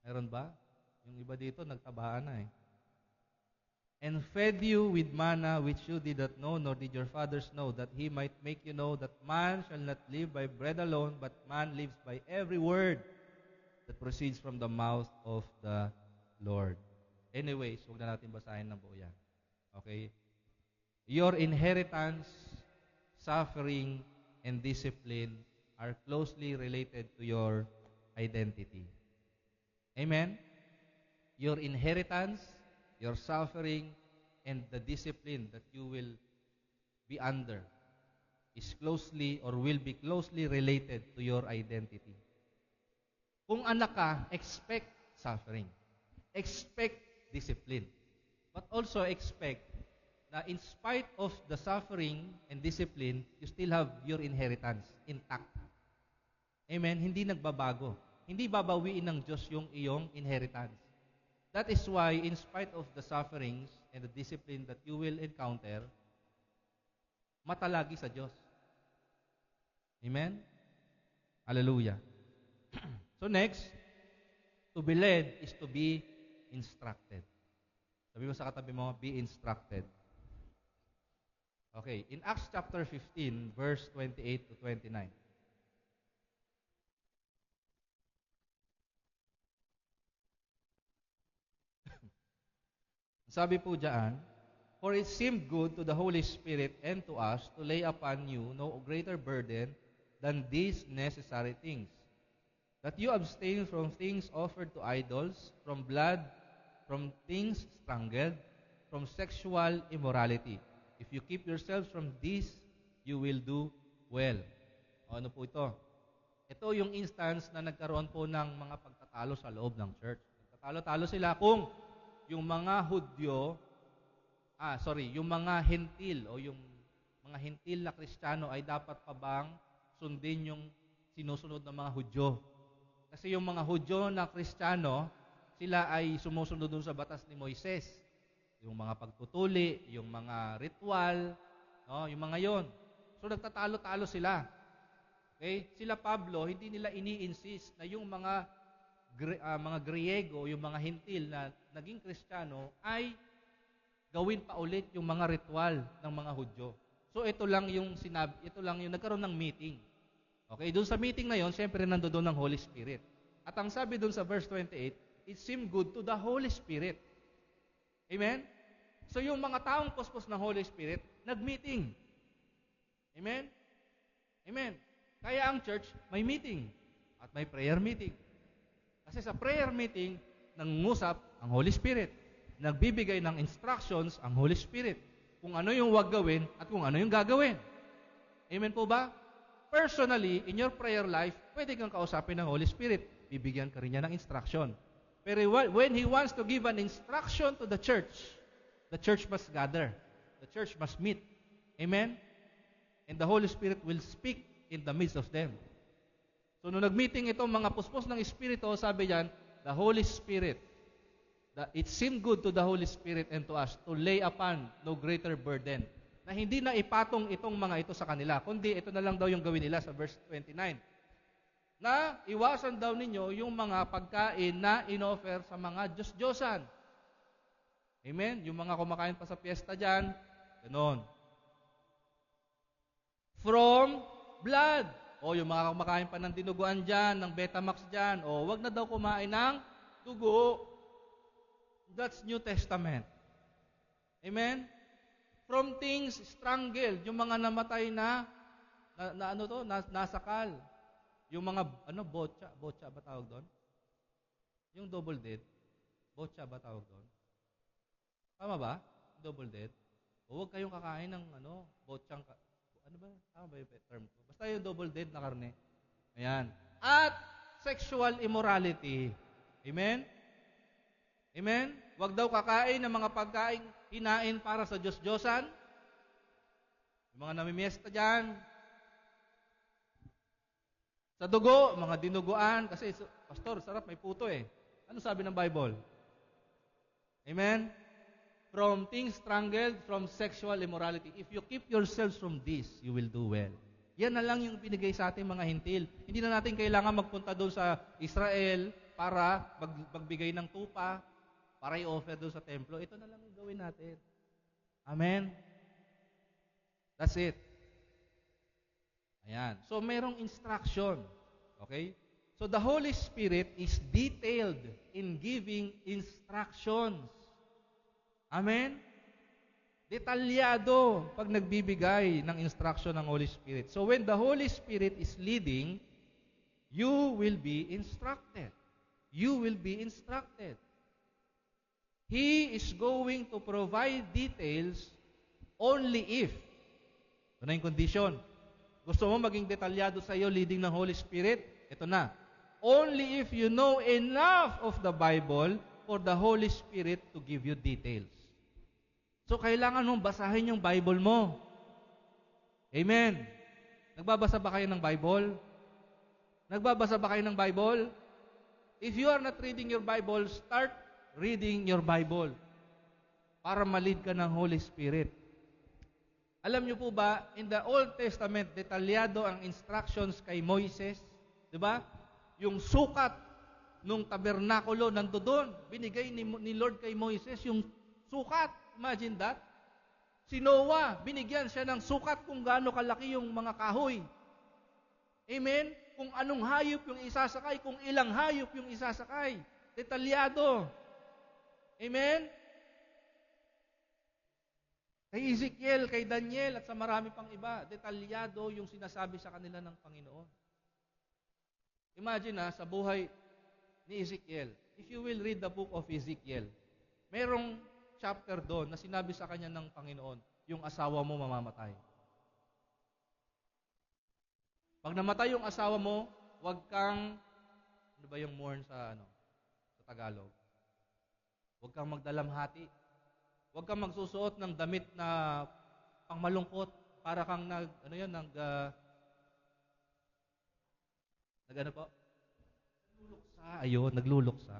Meron ba? Yung iba dito, nagtabaan na eh. And fed you with manna which you did not know, nor did your fathers know, that He might make you know that man shall not live by bread alone, but man lives by every word that proceeds from the mouth of the Lord. Anyways, huwag na natin basahin ng buo yan. Okay? Your inheritance, suffering, and discipline are closely related to your identity. Amen? Your inheritance, your suffering, and the discipline that you will be under is closely or will be closely related to your identity. Kung anak ka, expect suffering. Expect discipline. But also expect na in spite of the suffering and discipline, you still have your inheritance intact. Amen? Hindi nagbabago. Hindi babawiin ng Diyos yung iyong inheritance. That is why, in spite of the sufferings and the discipline that you will encounter, matalagi sa Diyos. Amen? Hallelujah. So next, to be led is to be instructed. Sabi mo sa katabi mo, be instructed. Okay, in Acts chapter 15, verse 28 to 29. Sabi po diyan, for it seemed good to the Holy Spirit and to us to lay upon you no greater burden than these necessary things, that you abstain from things offered to idols, from blood, from things strangled, from sexual immorality. If you keep yourselves from this, you will do well. O, ano po ito? Ito yung instance na nagkaroon po ng mga pagtatalo sa loob ng church. Nagtatalo-talo sila kung yung mga Hudyo, yung mga Hentil o yung mga Hentil na Kristiyano ay dapat pa bang sundin yung sinusunod ng mga Hudyo. Kasi yung mga Hudyo na Kristiyano, sila ay sumusunod dun sa batas ni Moises. Yung mga pagtutuli, yung mga ritual, no, yung mga yon. So nagtatalo-talo sila. Okay? Sila Pablo, hindi nila ini-insist na yung mga Griego, yung mga Hentil na naging Kristiyano ay gawin pa ulit yung mga ritual ng mga Hudyo. So ito lang yung nagkaroon ng meeting. Okay, doon sa meeting na yon, siyempre nandoon ang Holy Spirit. At ang sabi doon sa verse 28, it seemed good to the Holy Spirit. Amen? So yung mga taong puspos ng Holy Spirit, nag-meeting. Amen? Amen. Kaya ang church, may meeting at may prayer meeting. Kasi sa prayer meeting, nangungusap ang Holy Spirit. Nagbibigay ng instructions ang Holy Spirit. Kung ano yung wag gawin at kung ano yung gagawin. Amen po ba? Personally, in your prayer life, pwede kang kausapin ng Holy Spirit. Bibigyan ka rin niya ng instruction. Pero when He wants to give an instruction to the church must gather. The church must meet. Amen? And the Holy Spirit will speak in the midst of them. So, nung nag-meeting itong mga puspos ng Espiritu, sabi yan, the Holy Spirit, it seemed good to the Holy Spirit and to us to lay upon no greater burden. Na hindi na ipatong itong mga ito sa kanila, kundi ito na lang daw yung gawin nila sa verse 29. Na iwasan daw ninyo yung mga pagkain na inoffer sa mga Diyos-Diyosan. Amen? Yung mga kumakain pa sa piyesta dyan, ganon. From blood. O yung mga kumakain pa ng dinuguan dyan, ng Betamax dyan, o wag na daw kumain ng dugo. That's New Testament. Amen? From things strangled, yung mga namatay nasakal. Yung mga, botcha ba tawag doon? Yung double dead, botcha ba tawag doon? Tama ba? Double dead? O huwag kayong kakain ng, botchang, tama ba yung term ko? Basta yung double dead na karne. Ayan. At sexual immorality. Amen? Amen? Huwag daw kakain ng mga pagkain hinain para sa Diyos-Diyosan. Yung mga namimiesta dyan, Sa dugo, mga dinuguan. Kasi, Pastor, sarap, may puto eh. Ano sabi ng Bible? Amen? From things strangled, from sexual immorality. If you keep yourselves from this, you will do well. Yan na lang yung binigay sa ating mga hintil. Hindi na natin kailangan magpunta doon sa Israel para magbigay ng tupa, para i-offer doon sa templo. Ito na lang yung gawin natin. Amen? That's it. Ayan. So, merong instruction. Okay? So, the Holy Spirit is detailed in giving instructions. Amen? Detalyado pag nagbibigay ng instruction ng Holy Spirit. So, when the Holy Spirit is leading, you will be instructed. You will be instructed. He is going to provide details only if. Ito na yung condition. Gusto mo maging detalyado sa iyo leading ng Holy Spirit? Ito na. Only if you know enough of the Bible for the Holy Spirit to give you details. So, kailangan mong basahin yung Bible mo. Amen. Nagbabasa ba kayo ng Bible? Nagbabasa ba kayo ng Bible? If you are not reading your Bible, start reading your Bible para ma-lead ka ng Holy Spirit. Alam niyo po ba, in the Old Testament, detalyado ang instructions kay Moises. Diba? Yung sukat nung tabernakulo nandoon, binigay ni Lord kay Moises yung sukat. Imagine that. Si Noah, binigyan siya ng sukat kung gaano kalaki yung mga kahoy. Amen? Kung anong hayop yung isasakay, kung ilang hayop yung isasakay. Detalyado. Amen? Kay Ezekiel, kay Daniel, at sa marami pang iba, detalyado yung sinasabi sa kanila ng Panginoon. Imagine sa buhay ni Ezekiel, if you will read the book of Ezekiel, merong chapter doon na sinabi sa kanya ng Panginoon, yung asawa mo mamamatay. Pag namatay yung asawa mo, wag kang, ano ba yung mourn sa Tagalog? Wag kang magdalamhati. Wag kang magsusuot ng damit na pangmalungkot para kang nagluluksa. Ayun, nagluluksa.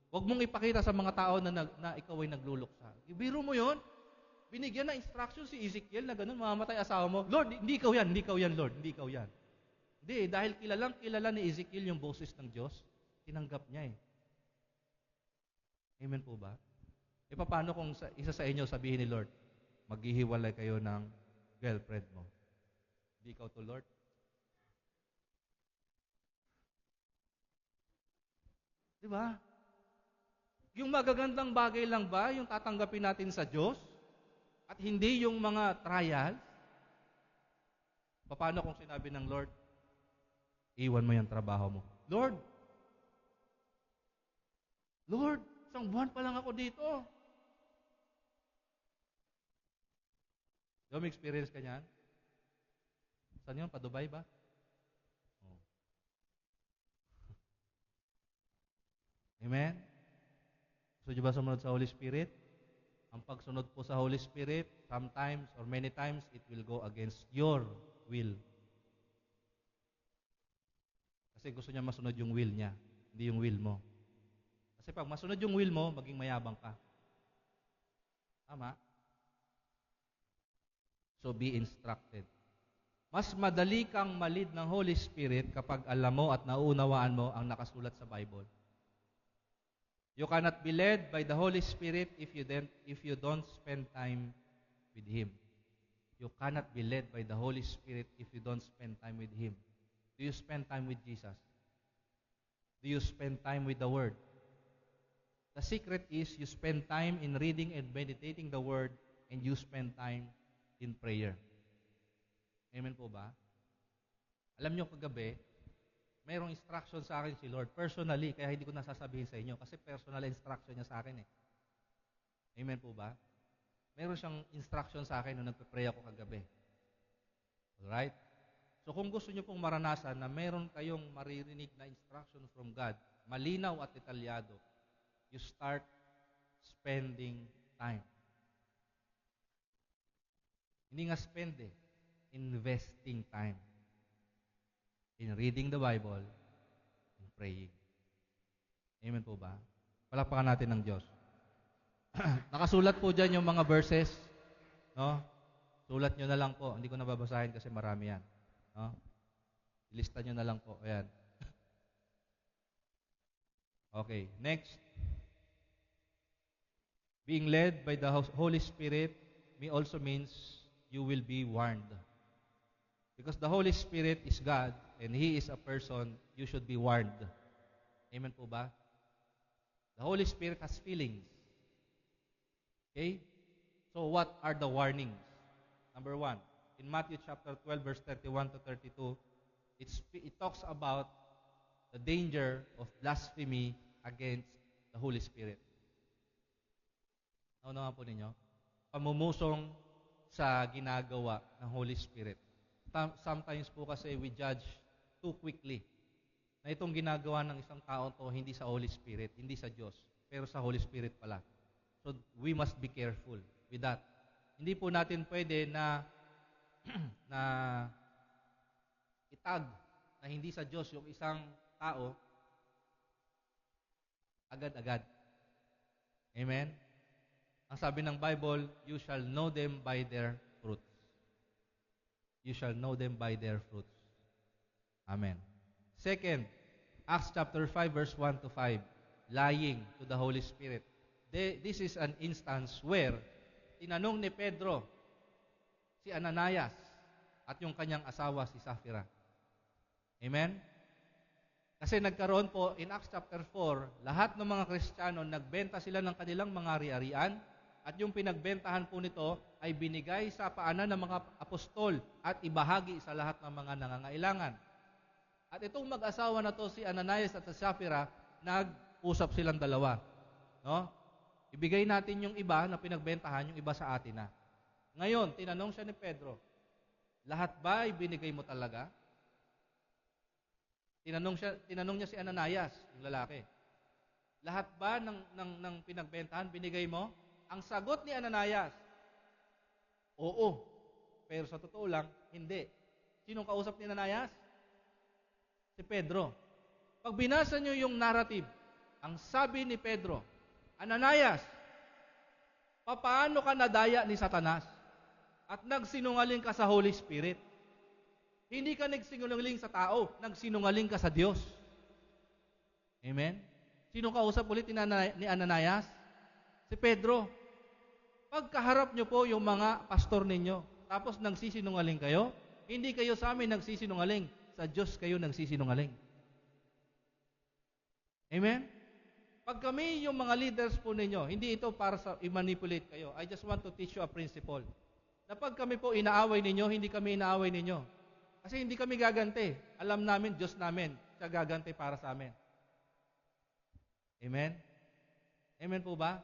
Huwag mong ipakita sa mga tao na ikaw ay nagluluksa. Ibiro mo yon. Binigyan na instruction si Ezekiel na ganun, mamamatay asawa mo. Lord, hindi ikaw yan, Lord, hindi ikaw yan. Hindi, dahil kilala ni Ezekiel yung boses ng Diyos, tinanggap niya eh. Amen po ba? E paano kung isa sa inyo sabihin ni Lord, maghihiwalay kayo ng girlfriend mo? Hindi ikaw to Lord? Diba? Yung magagandang bagay lang ba yung tatanggapin natin sa Diyos? At hindi yung mga trials? Paano kung sinabi ng Lord, iwan mo yung trabaho mo? Lord, isang buwan pa lang ako dito. May experience ka niyan? Saan yun? Pa-Dubai ba? Oh. Amen? Gusto niyo ba sumunod sa Holy Spirit? Ang pagsunod po sa Holy Spirit, sometimes or many times, it will go against your will. Kasi gusto niya masunod yung will niya, hindi yung will mo. Kasi pag masunod yung will mo, maging mayabang ka. Tama? So be instructed. Mas madali kang malid ng Holy Spirit kapag alam mo at nauunawaan mo ang nakasulat sa Bible. You cannot be led by the Holy Spirit if you don't spend time with Him. You cannot be led by the Holy Spirit if you don't spend time with Him. Do you spend time with Jesus? Do you spend time with the Word? The secret is you spend time in reading and meditating the Word, and you spend time in prayer. Amen po ba? Alam nyo kagabi, mayroong instruction sa akin si Lord personally, kaya hindi ko nasasabihin sa inyo kasi personal instruction niya sa akin eh. Amen po ba? Meron siyang instruction sa akin nung nagpe-pray ako kagabi. Alright? So kung gusto nyo pong maranasan na meron kayong maririnig na instruction from God, malinaw at detalyado, you start spending time. Hindi nga spend investing time. in reading the Bible, and praying. Amen po ba? Palakpakan natin ng Diyos. Nakasulat po dyan yung mga verses. No? Sulat nyo na lang po. Hindi ko nababasahin kasi marami yan. No? Ilista nyo na lang po. Ayan. Okay, next. Being led by the Holy Spirit may also means you will be warned. Because the Holy Spirit is God and He is a person, you should be warned. Amen po ba? The Holy Spirit has feelings. Okay? So what are the warnings? Number 1, in Matthew chapter 12, verse 31 to 32, it talks about the danger of blasphemy against the Holy Spirit. Naunawa po ninyo? Pamumusong sa ginagawa ng Holy Spirit. Sometimes po kasi we judge too quickly na itong ginagawa ng isang tao to hindi sa Holy Spirit, hindi sa Diyos, pero sa Holy Spirit pala. So we must be careful with that. Hindi po natin pwede na na itag na hindi sa Diyos yung isang tao agad-agad. Amen? Ang sabi ng Bible, you shall know them by their fruits. You shall know them by their fruits. Amen. Second, Acts chapter 5 verse 1 to 5, lying to the Holy Spirit. This is an instance where tinanong ni Pedro si Ananias at yung kanyang asawa si Sapphira. Amen? Kasi nagkaroon po in Acts chapter 4, lahat ng mga Kristiyano nagbenta sila ng kanilang mga ari-arian at yung pinagbentahan po nito ay binigay sa paanan ng mga apostol at ibahagi sa lahat ng mga nangangailangan. At itong mag-asawa na to si Ananias at si Sapphira, nag-usap silang dalawa. No? Ibigay natin yung iba na pinagbentahan, yung iba sa atin na. Ngayon, tinanong siya ni Pedro, lahat ba ibinigay mo talaga? Tinanong niya si Ananias, yung lalaki. Lahat ba ng pinagbentahan binigay mo? Ang sagot ni Ananias, oo. Pero sa totoo lang, hindi. Sinong kausap ni Ananias? Si Pedro. Pag binasa niyo yung narrative, ang sabi ni Pedro, Ananias, papaano ka nadaya ni Satanas at nagsinungaling ka sa Holy Spirit? Hindi ka nagsinungaling sa tao, nagsinungaling ka sa Diyos. Amen? Sino kausap ulit ni Ananias? Si Pedro. Pagkaharap nyo po yung mga pastor ninyo, tapos nagsisinungaling kayo, hindi kayo sa amin nagsisinungaling, sa Diyos kayo nagsisinungaling. Amen? Pag kami yung mga leaders po ninyo, hindi ito para sa i-manipulate kayo. I just want to teach you a principle. Na pag kami po inaaway ninyo, hindi kami inaaway ninyo. Kasi hindi kami gaganti. Alam namin, Diyos namin, siya gaganti para sa amin. Amen? Amen po ba?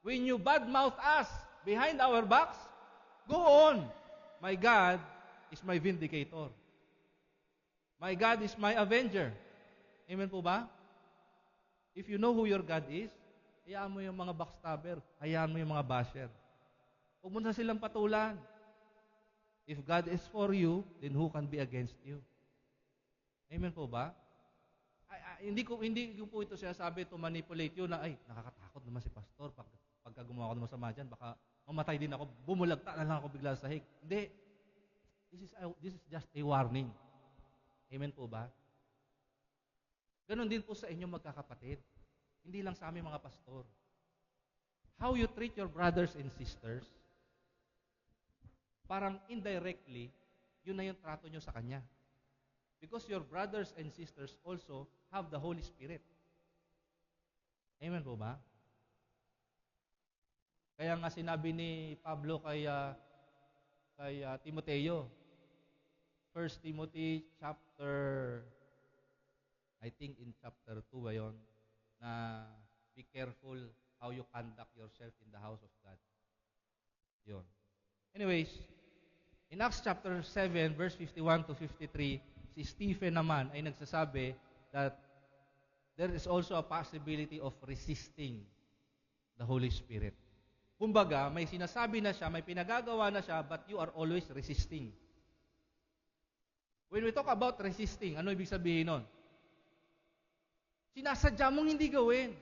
When you badmouth us behind our backs, go on. My God is my vindicator. My God is my avenger. Amen po ba? If you know who your God is, hayaan mo yung mga backstabber, hayaan mo yung mga basher. Huwag mo na silang patulan. If God is for you, then who can be against you? Amen po ba? Hindi ko po ito sinasabi to manipulate you na, ay, nakakatakot naman si pastor. Pagka gumawa ko naman masama dyan, baka mamatay din ako, bumulagta na lang ako bigla sa sahig. Hindi. This is just a warning. Amen po ba? Ganon din po sa inyo magkakapatid. Hindi lang sa aming mga pastor. How you treat your brothers and sisters, parang indirectly, yun na yung trato nyo sa kanya. Because your brothers and sisters also have the Holy Spirit. Amen po ba? Kaya nga sinabi ni Pablo kay Timoteo, 1 Timothy chapter, I think in chapter 2 ba yun, na be careful how you conduct yourself in the house of God. Yun. Anyways, in Acts chapter 7, verse 51 to 53, si Stephen naman ay nagsasabi that there is also a possibility of resisting the Holy Spirit. Kumbaga, may sinasabi na siya, may pinagagawa na siya, but you are always resisting. When we talk about resisting, ano ibig sabihin nun? Sinasadya mong hindi gawin.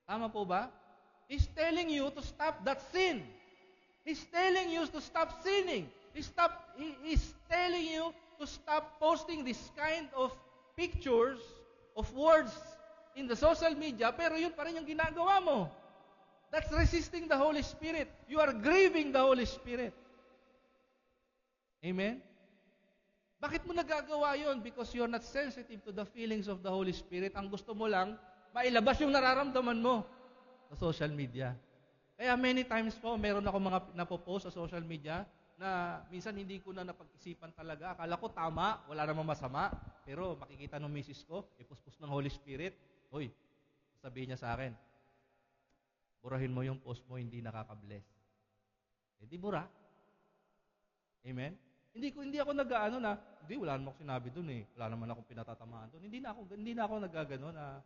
Tama po ba? He's telling you to stop that sin. He's telling you to stop sinning. He's telling you to stop posting this kind of pictures of words in the social media, pero yun pa rin yung ginagawa mo. That's resisting the Holy Spirit. You are grieving the Holy Spirit. Amen? Bakit mo nagagawa yun? Because you're not sensitive to the feelings of the Holy Spirit. Ang gusto mo lang, mailabas yung nararamdaman mo sa social media. Kaya many times po, meron ako mga napopost sa social media na minsan hindi ko na napag-isipan talaga. Akala ko tama, wala namang masama. Pero makikita ng misis ko, ipuspos ng Holy Spirit. Hoy, sabihin niya sa akin, burahin mo yung post mo, hindi nakaka-bless. Eh di bura. Amen? Hindi ako nag-aano na, hindi, wala naman ako sinabi dun eh. Wala naman akong pinatatamaan dun. Hindi na ako nagagano na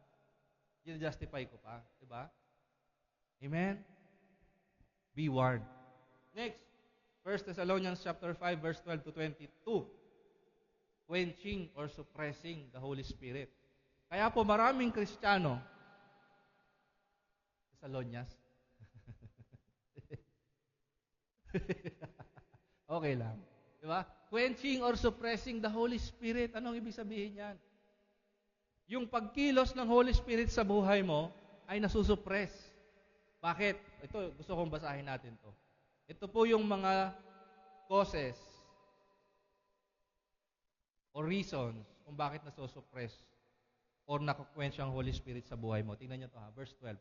justify ko pa. Diba? Amen? Be warned. Next, 1 Thessalonians chapter 5, verse 12 to 22. Quenching or suppressing the Holy Spirit. Kaya po maraming Kristiyano, Thessalonians. Okay lang. Diba? Quenching or suppressing the Holy Spirit. Anong ibig sabihin yan? Yung pagkilos ng Holy Spirit sa buhay mo ay nasusuppress. Bakit? Ito, gusto kong basahin natin to. Ito po yung mga causes or reasons kung bakit nasusuppress or nakuquench ang Holy Spirit sa buhay mo. Tingnan niyo to ha. Verse 12.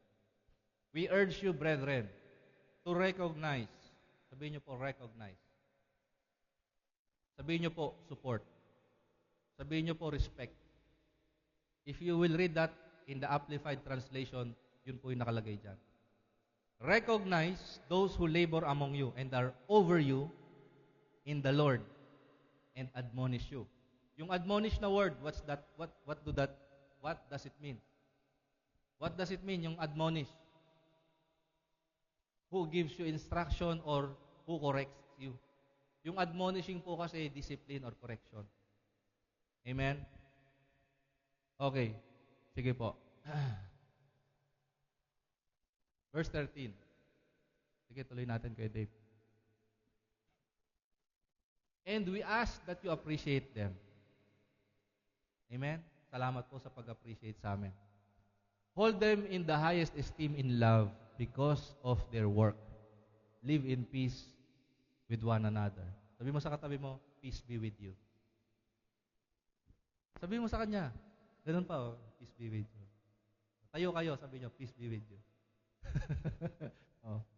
We urge you, brethren, to recognize. Sabihin niyo po, recognize. Sabihin niyo po, support. Sabihin niyo po, respect. If you will read that in the Amplified Translation, yun po yung nakalagay dyan. Recognize those who labor among you and are over you in the Lord and admonish you. Yung admonish na word, what's that? What does it mean? What does it mean, yung admonish? Who gives you instruction or who corrects you? Yung admonishing po kasi discipline or correction. Amen? Okay. Sige po. Verse 13. Sige, tuloy natin kay Dave. And we ask that you appreciate them. Amen? Salamat po sa pag-appreciate sa amin. Hold them in the highest esteem in love because of their work. Live in peace with one another. Sabi mo sa katabi mo, peace be with you. Sabi mo sa kanya, ganun pa peace be with you. Tayo kayo, sabi nyo, peace be with you.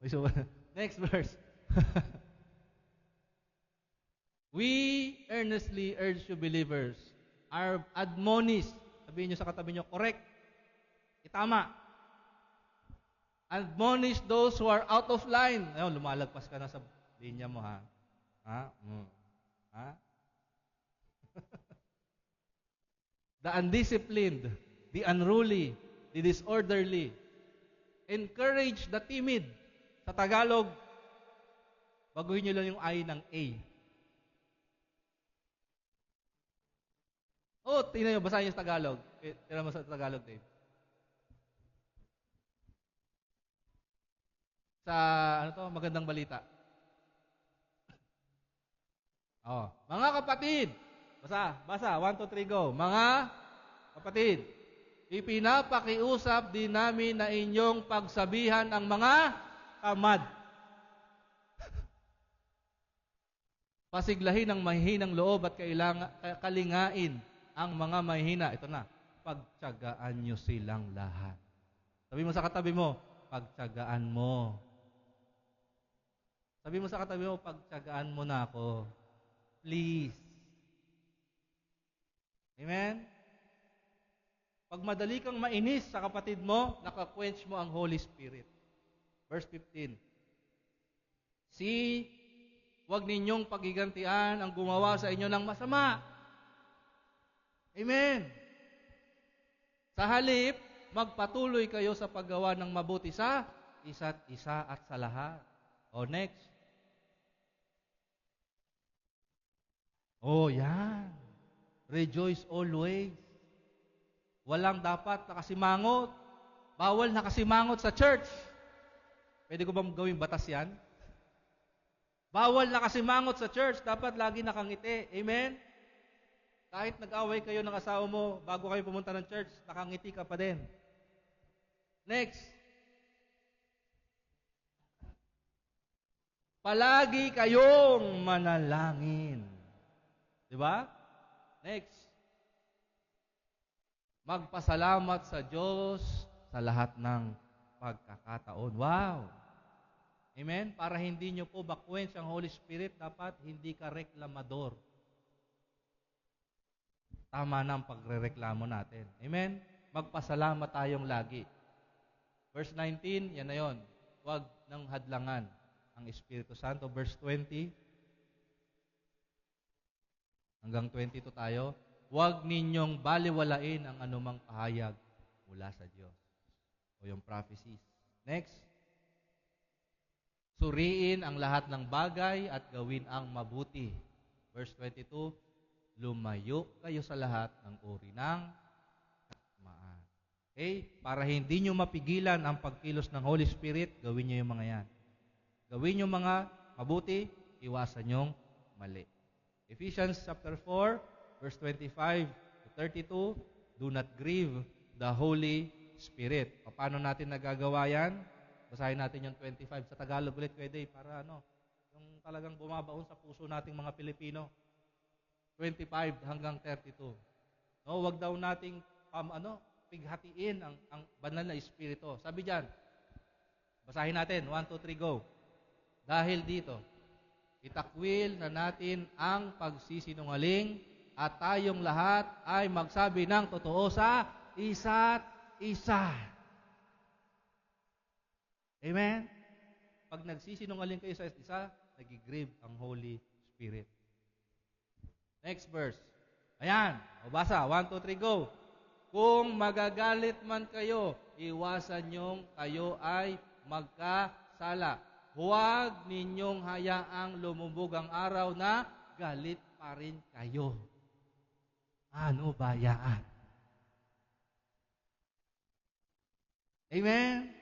So, next verse. We earnestly urge you believers, are admonished. Sabihin nyo sa katabi nyo, correct. Itama. Admonish those who are out of line. Ayun, lumalagpas ka na sa linya mo, ha? Ha? Ha? The undisciplined, the unruly, the disorderly. Encourage the timid. Sa Tagalog, baguhin nyo lang yung I ng A. Tingnan nyo, basahin nyo sa Tagalog. Tira mo sa Tagalog, Dave. Sa, magandang balita. Mga kapatid, basa, 1, 2, 3, go. Mga kapatid, ipinapakiusap din namin na inyong pagsabihan ang mga tamad. Pasiglahin ang mahihinang loob at kalingain ang mga mahihina. Ito na, pagtiyagaan nyo silang lahat. Sabi mo sa katabi mo, pagtiyagaan mo. Sabi mo sa katabi mo, pagtiyagaan mo na ako. Please. Amen? Pag madali kang mainis sa kapatid mo, nakaquench mo ang Holy Spirit. Verse 15. Huwag ninyong pagigantian ang gumawa sa inyo ng masama. Amen. Sa halip, magpatuloy kayo sa paggawa ng mabuti sa isa't isa at sa lahat. Next. Oh, yan. Rejoice always. Walang dapat nakasimangot. Bawal nakasimangot sa church. Pwede ko bang gawing batas yan? Bawal nakasimangot sa church. Dapat lagi nakangiti. Amen? Kahit nag-away kayo ng asawa mo, bago kayo pumunta ng church, nakangiti ka pa din. Next. Palagi kayong manalangin. Diba? Next. Magpasalamat sa Diyos sa lahat ng pagkakataon. Wow! Amen? Para hindi nyo po bakwens ang Holy Spirit, dapat hindi ka reklamador. Tama na ang pagrereklamo natin. Amen? Magpasalamat tayong lagi. Verse 19, yan na yon. Huwag nang hadlangan ang Espiritu Santo. Verse 20, hanggang 22 tayo. Huwag ninyong baliwalain ang anumang pahayag mula sa Diyos. O yung prophecies. Next. Suriin ang lahat ng bagay at gawin ang mabuti. Verse 22, lumayo kayo sa lahat ng uri ng kasamaan. Okay? Para hindi nyo mapigilan ang pagkilos ng Holy Spirit, gawin nyo yung mga yan. Gawin yung mga mabuti, iwasan yung mali. Ephesians chapter 4, verse 25 to 32, do not grieve the Holy Spirit. Paano natin nagagawa yan? Basahin natin yung 25 sa Tagalog ulit, pwede, para yung talagang bumabaon sa puso nating mga Pilipino. 25 hanggang 32. No, wag daw nating pighatiin ang banal na espiritu. Sabi diyan, basahin natin, 1, 2, 3, go. Dahil dito, itakwil na natin ang pagsisinungaling at tayong lahat ay magsabi ng totoo sa isa't isa. Amen? Pag nagsisinungaling kayo sa isa't isa, nag-grieve ang Holy Spirit. Next verse. Ayan, o basa, 1, 2, 3, go. Kung magagalit man kayo, iwasan niyong kayo ay magkasala. Huwag ninyong hayaang lumubog ang araw na galit pa rin kayo. Ano bayaan? Amen?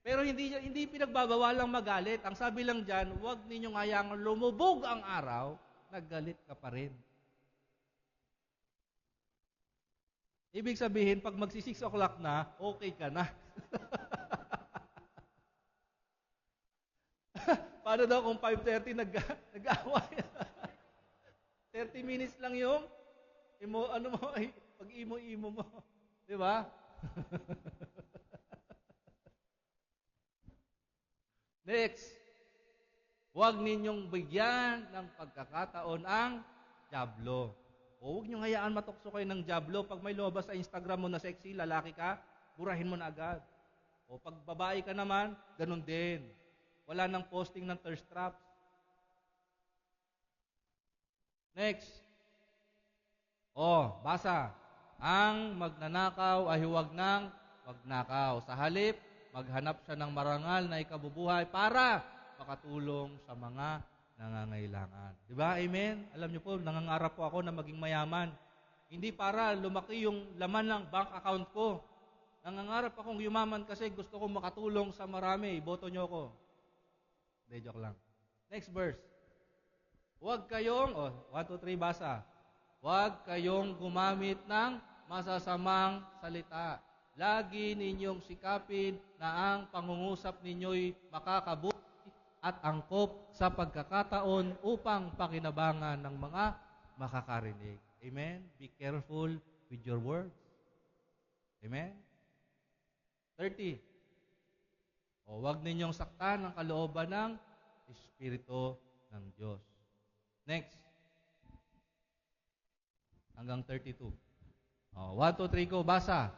Pero hindi pinagbabawalang magalit. Ang sabi lang diyan, huwag ninyong hayaang lumubog ang araw, naggalit ka pa rin. Ibig sabihin, pag magsi 6 o'clock na, okay ka na. Paano daw kung 5:30 nag-away? 30 minutes lang yung pag-imo-imo mo. Di ba? Next. Huwag ninyong bigyan ng pagkakataon ang dyablo. O huwag niyong hayaan matukso kayo ng dyablo. Pag may lumabas sa Instagram mo na sexy, lalaki ka, burahin mo na agad. O pag babae ka naman, ganun din. Wala nang posting ng thirst traps. Next. Basa. Ang magnanakaw ay huwag nang magnakaw. Sa halip, maghanap siya ng marangal na ikabubuhay para makatulong sa mga nangangailangan. Diba? Amen? Alam niyo po, nangangarap po ako na maging mayaman. Hindi para lumaki yung laman ng bank account ko. Nangangarap akong yumaman kasi gusto kong makatulong sa marami. Iboto niyo ako. Hindi, joke lang. Next verse. Huwag kayong, 1, 2, 3, basa. Huwag kayong gumamit ng masasamang salita. Lagi ninyong sikapin na ang pangungusap ninyo'y makakabuti at angkop sa pagkakataon upang pakinabangan ng mga makakarinig. Amen? Be careful with your words. Amen? 30. Huwag ninyong saktan ang kalooban ng Espiritu ng Diyos. Next. Hanggang 32. 1, 2, 3, go. Basa.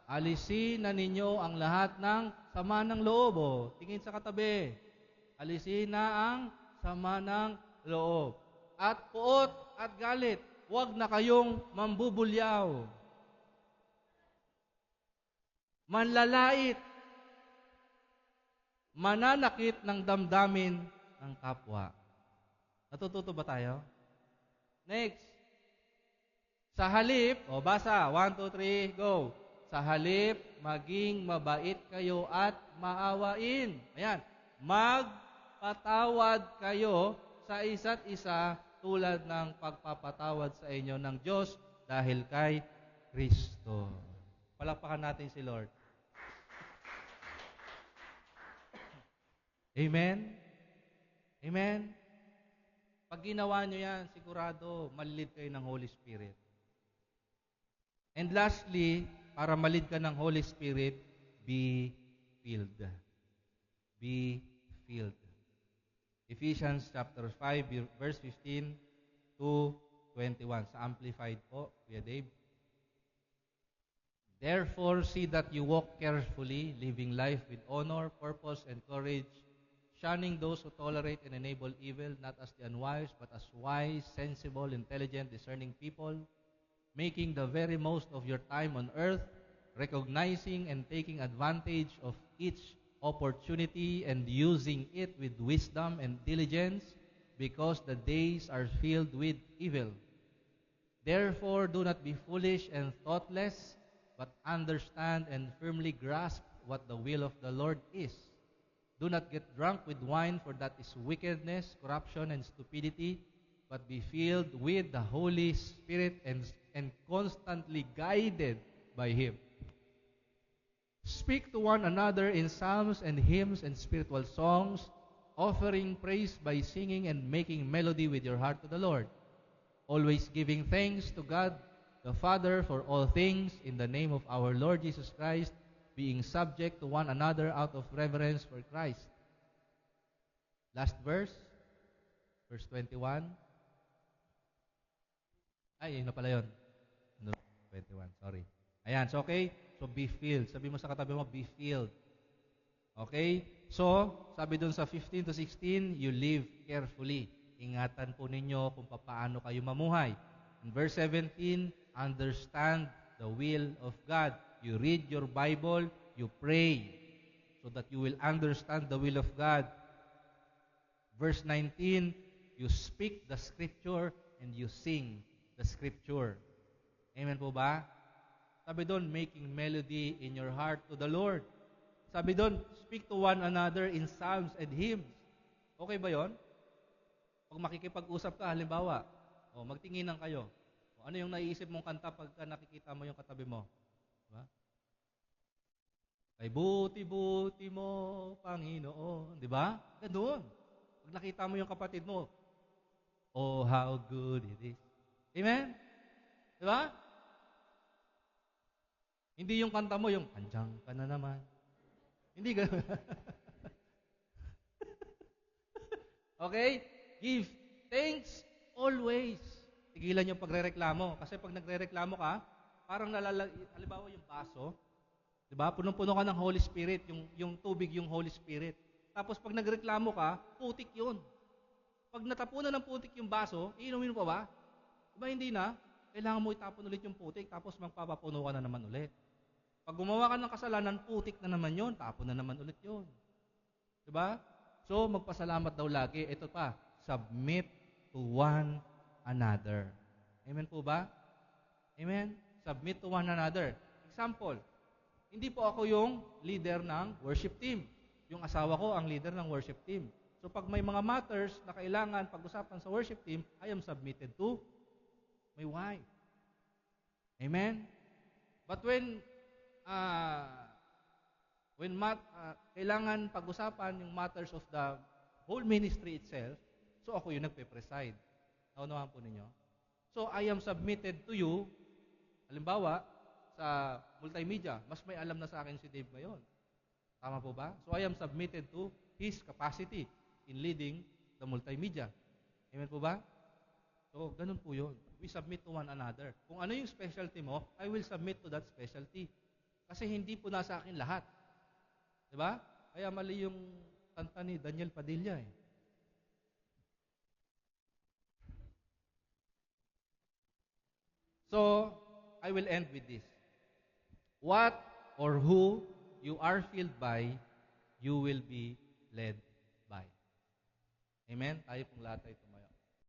Alisin na ninyo ang lahat ng sama ng loob. Tingin sa katabi. Alisin na ang sama ng loob. At puot at galit. Huwag na kayong mambubulyaw. Manlalait. Mananakit ng damdamin ng kapwa. Natututo ba tayo? Next. Sa halip, basa, 1, 2, 3, go. Sa halip, maging mabait kayo at maawain. Ayan. Magpatawad kayo sa isa't isa tulad ng pagpapatawad sa inyo ng Diyos dahil kay Kristo. Palakpakan natin si Lord. Amen? Amen? Pag ginawa nyo yan, sigurado, malilid kayo ng Holy Spirit. And lastly, para malid ka ng Holy Spirit, be filled. Be filled. Ephesians chapter 5, verse 15 to 21. Sa Amplified po, Kuya Dave. Therefore, see that you walk carefully, living life with honor, purpose, and courage, shunning those who tolerate and enable evil, not as the unwise, but as wise, sensible, intelligent, discerning people, making the very most of your time on earth, recognizing and taking advantage of each opportunity and using it with wisdom and diligence, because the days are filled with evil. Therefore, do not be foolish and thoughtless, but understand and firmly grasp what the will of the Lord is. Do not get drunk with wine, for that is wickedness, corruption, and stupidity, but be filled with the Holy Spirit and constantly guided by Him. Speak to one another in psalms and hymns and spiritual songs, offering praise by singing and making melody with your heart to the Lord, always giving thanks to God the Father for all things in the name of our Lord Jesus Christ, being subject to one another out of reverence for Christ. Last verse, verse 21. Ay, yun na pala yun. 21, sorry. Ayan, so okay. So be filled. Sabi mo sa katabi mo, be filled. Okay? So, sabi dun sa 15 to 16, you live carefully. Ingatan po ninyo kung paano kayo mamuhay. In verse 17, understand the will of God. You read your Bible, you pray, so that you will understand the will of God. Verse 19, you speak the Scripture and you sing the Scripture. Amen po ba? Sabi doon, making melody in your heart to the Lord. Sabi doon, speak to one another in psalms and hymns. Okay ba yon? Pag makikipag-usap ka, halimbawa, magtinginan kayo. Ano yung naiisip mong kanta pagka nakikita mo yung katabi mo? Diba? Kay buti-buti mo, Panginoon. Di ba? Ganoon. Pag nakita mo yung kapatid mo, oh, how good it is. Amen? Di ba? Hindi yung kanta mo, yung, andiyan ka na naman. Hindi ganoon. Okay? Give thanks always. Tigilan yung pagrereklamo. Kasi pag nagrereklamo ka, parang halimbawa yung baso, di ba? Punong-puno ka ng Holy Spirit, yung tubig yung Holy Spirit. Tapos pag nagreklamo ka, putik yun. Pag natapunan ng putik yung baso, iinumin mo pa ba? Di ba hindi na? Kailangan mo itapon ulit yung putik, tapos magpapapuno ka na naman ulit. Pag gumawa ka ng kasalanan, putik na naman yun, tapon na naman ulit yun. Di ba? So, magpasalamat daw lagi. Ito pa, submit to one another. Amen po ba? Amen? Submit to one another. Example, hindi po ako yung leader ng worship team. Yung asawa ko ang leader ng worship team. So pag may mga matters na kailangan pag-usapan sa worship team, I am submitted to my wife. Amen? But when kailangan pag-usapan yung matters of the whole ministry itself, so ako yung nagpe-preside. Naunawaan po ninyo? So, I am submitted to you. Halimbawa, sa multimedia, mas may alam na sa akin si Dave ngayon. Tama po ba? So, I am submitted to his capacity in leading the multimedia. Amen po ba? So, ganun po yun. We submit to one another. Kung ano yung specialty mo, I will submit to that specialty. Kasi hindi po nasa akin lahat. Diba? Kaya mali yung kanta ni Daniel Padilla eh. So, I will end with this. What or who you are filled by, you will be led by. Amen? Tayo pong lahat ito.